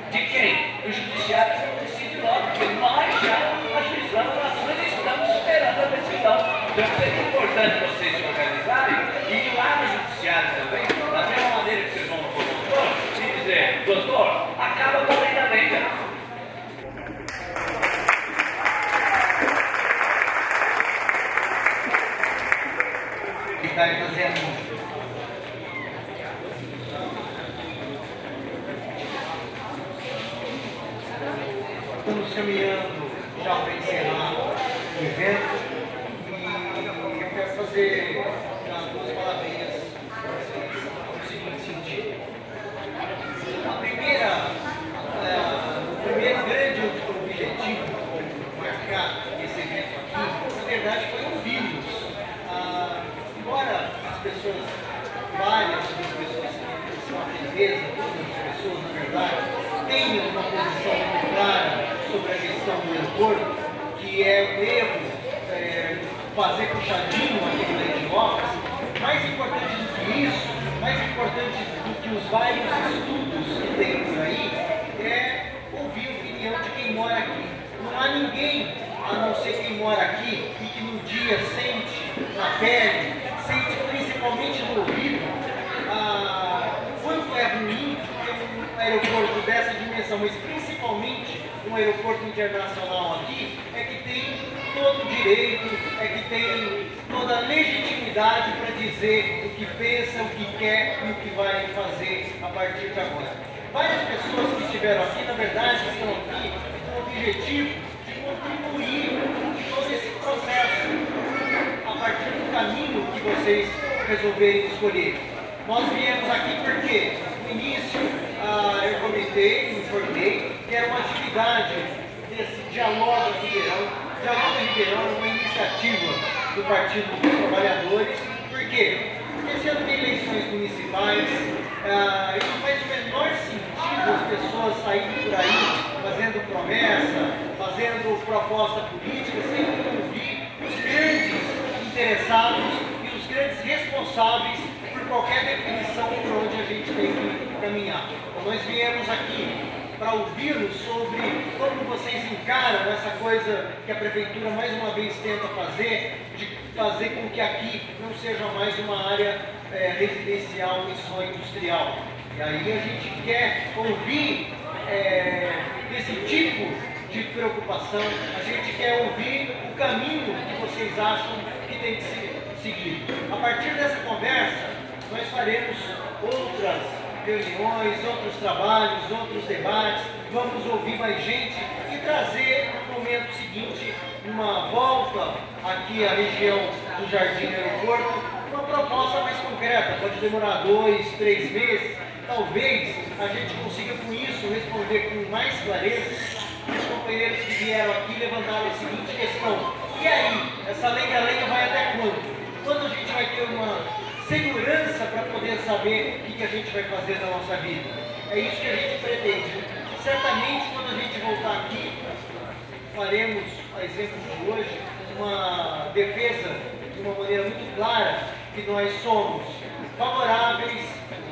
De quem? O judiciário não decide logo, porque nós já ajuizamos ações e estamos esperando a decisão. Então seria importante vocês se organizarem e ir lá no judiciário também, da mesma maneira que vocês vão no promotor, e dizer, doutor, acaba com a lenga-lenga. Que está fazendo. Estamos caminhando já para encerrar o evento e eu quero fazer duas palavrinhas no seguinte sentido. O primeiro grande objetivo de marcar esse evento aqui, na verdade, foi ouvi-los. Embora as pessoas, várias das pessoas que são à defesa, todas as pessoas, na verdade, tenham uma posição muito clara sobre a questão do aeroporto, que é o erro, fazer puxadinho aquele leite de obras. Mais importante do que isso, mais importante do que os vários estudos que tem por aí, é ouvir a opinião de quem mora aqui. Não há ninguém, a não ser quem mora aqui, e que no dia sente na pele, sente principalmente no ouvido, quanto é ruim ter um aeroporto dessa dimensão, mas principalmente um aeroporto internacional aqui, é que tem todo o direito, é que tem toda a legitimidade para dizer o que pensa, o que quer e o que vai fazer a partir de agora. Várias pessoas que estiveram aqui, na verdade, estão aqui com o objetivo de contribuir em todo esse processo, a partir do caminho que vocês resolverem escolher. Nós viemos aqui porque, no início, eu comentei, informei, que era uma atividade desse Dialoga Ribeirão. Dialoga Ribeirão é uma iniciativa do Partido dos Trabalhadores. Por quê? Porque esse ano tem eleições municipais, e não faz o menor sentido as pessoas saírem por aí fazendo promessa, fazendo proposta política, sem ouvir os grandes interessados e os grandes responsáveis por qualquer definição por onde a gente tem que caminhar. Então, nós viemos aqui para ouvi-los sobre como vocês encaram essa coisa que a Prefeitura mais uma vez tenta fazer, de fazer com que aqui não seja mais uma área residencial e só industrial. E aí a gente quer ouvir esse tipo de preocupação, a gente quer ouvir o caminho que vocês acham que tem que se seguir. A partir dessa conversa, nós faremos outras reuniões, outros trabalhos, outros debates, vamos ouvir mais gente e trazer no momento seguinte, uma volta aqui à região do Jardim Aeroporto, uma proposta mais concreta, pode demorar 2, 3 meses, talvez a gente consiga com isso responder com mais clareza. Os companheiros que vieram aqui levantaram a seguinte questão: e aí, essa lenga-lenga vai até quando? Quando a gente vai ter uma segurança para poder saber o que a gente vai fazer na nossa vida? É isso que a gente pretende. Certamente, quando a gente voltar aqui, faremos, a exemplo de hoje, uma defesa de uma maneira muito clara que nós somos favoráveis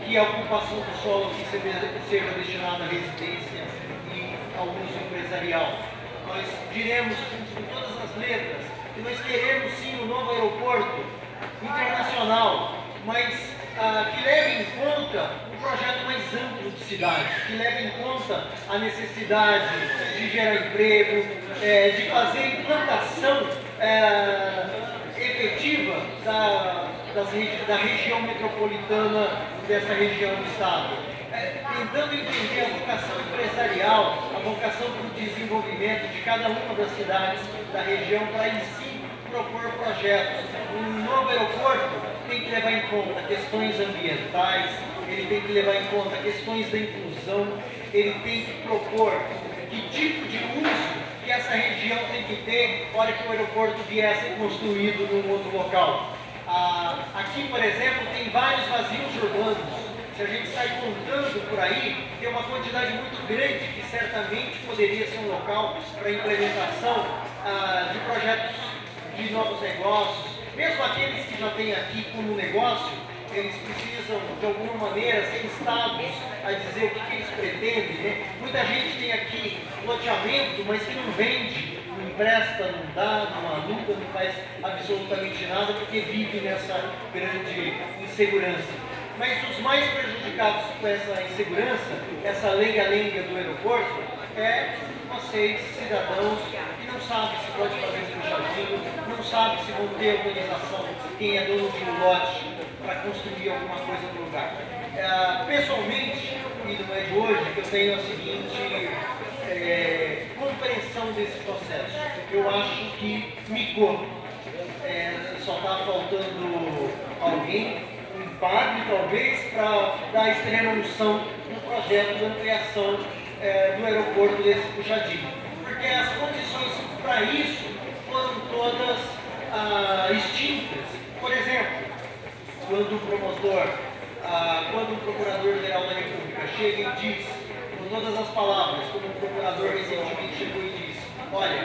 que a ocupação do solo aqui seja destinada à residência e a ao uso empresarial. Nós diremos com todas as letras que nós queremos sim um novo aeroporto internacional, mas que leve em conta um projeto mais amplo de cidade, que leve em conta a necessidade de gerar emprego, de fazer implantação efetiva da região metropolitana dessa região do estado. Tentando entender a vocação empresarial, a vocação para o desenvolvimento de cada uma das cidades da região, para em si propor projetos. Um novo aeroporto tem que levar em conta questões ambientais, ele tem que levar em conta questões da inclusão, ele tem que propor que tipo de uso que essa região tem que ter na hora que o aeroporto vier a ser construído num outro local. Aqui, por exemplo, tem vários vazios urbanos. Se a gente sai contando por aí, tem uma quantidade muito grande que certamente poderia ser um local para implementação de projetos de novos negócios. Mesmo aqueles que já têm aqui como negócio, eles precisam, de alguma maneira, ser instados a dizer o que eles pretendem, né? Muita gente tem aqui loteamento, mas que não vende, não empresta, não dá, não aluga, não faz absolutamente nada, porque vive nessa grande insegurança. Mas os mais prejudicados com essa insegurança, essa lenga-lenga do aeroporto, vocês, cidadãos, que não sabem se pode fazer um puxadinho, não sabem se vão ter organização, quem é dono de um lote para construir alguma coisa no lugar. Pessoalmente, e não é de hoje, que eu tenho a seguinte compreensão desse processo. Eu acho que micou. Só está faltando alguém, um padre talvez, para dar extrema unção no projeto de ampliação do aeroporto desse puxadinho. Porque as condições para isso foram todas extintas. Por exemplo, quando o Procurador-Geral da República chega e diz, com todas as palavras, como o procurador recentemente chegou e disse, olha,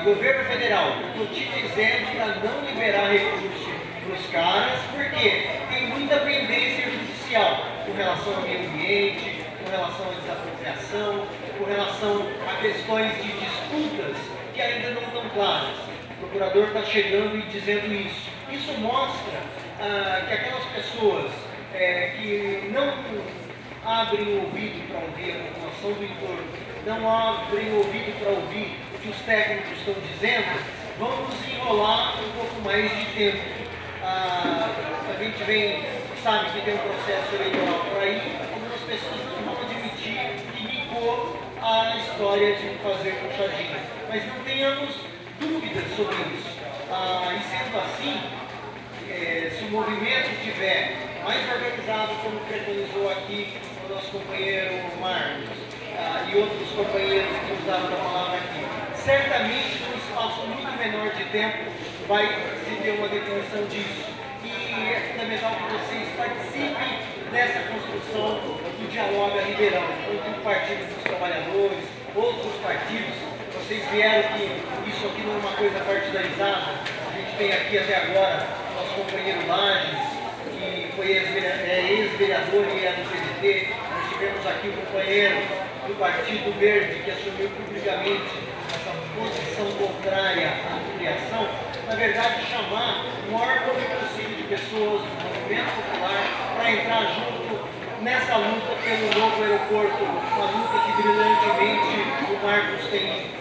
governo federal, estou te dizendo para não liberar recursos para os caras, porque tem muita pendência judicial com relação ao meio ambiente, com relação à desapropriação, com relação a questões de disputas que ainda não estão claras. O procurador está chegando e dizendo isso. Isso mostra que aquelas pessoas que não abrem o ouvido para ouvir a população do entorno, não abrem o ouvido para ouvir o que os técnicos estão dizendo, vão nos enrolar um pouco mais de tempo. A gente sabe que tem um processo eleitoral por aí, algumas pessoas não vão admitir que micou a história de fazer puxadinho. Mas não tenhamos dúvidas sobre isso. E sendo assim, se o movimento estiver mais organizado, como preconizou aqui o nosso companheiro Marcos e outros companheiros que usaram a palavra aqui, certamente, num espaço muito menor de tempo, vai se ter uma definição disso. E é fundamental que vocês participem dessa construção do Dialoga Ribeirão, entre o Partido dos Trabalhadores, outros partidos. Vocês vieram que isso aqui não é uma coisa partidarizada. A gente tem aqui até agora nosso companheiro Lages, que foi ex-vereador e é do PDT. Nós tivemos aqui o companheiro do Partido Verde, que assumiu publicamente essa posição contrária à ampliação. Na verdade, chamar o maior número possível de pessoas do movimento popular para entrar junto nessa luta pelo novo aeroporto, uma luta que brilhantemente o Marcos tem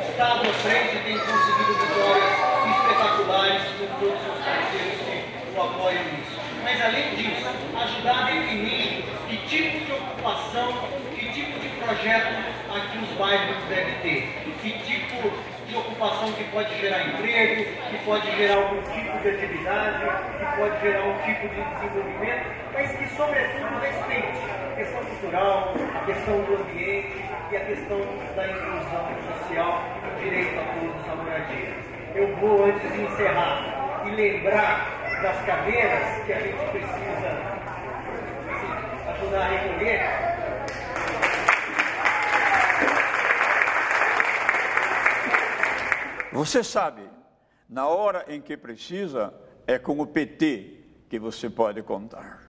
estado à frente e tem conseguido vitórias espetaculares com todos os parceiros que o apoiam nisso. Mas além disso, ajudar a definir que tipo de ocupação, que tipo de projeto aqui os bairros devem ter, que tipo de ocupação que pode gerar emprego, que pode gerar algum tipo de atividade, que pode gerar um tipo de desenvolvimento, mas que sobretudo respeite a questão cultural, a questão do ambiente e a questão da inclusão social e do direito a todos à moradia. Eu vou, antes de encerrar, e lembrar das cadeiras que a gente precisa ajudar a recolher. Você sabe, na hora em que precisa, é com o PT que você pode contar.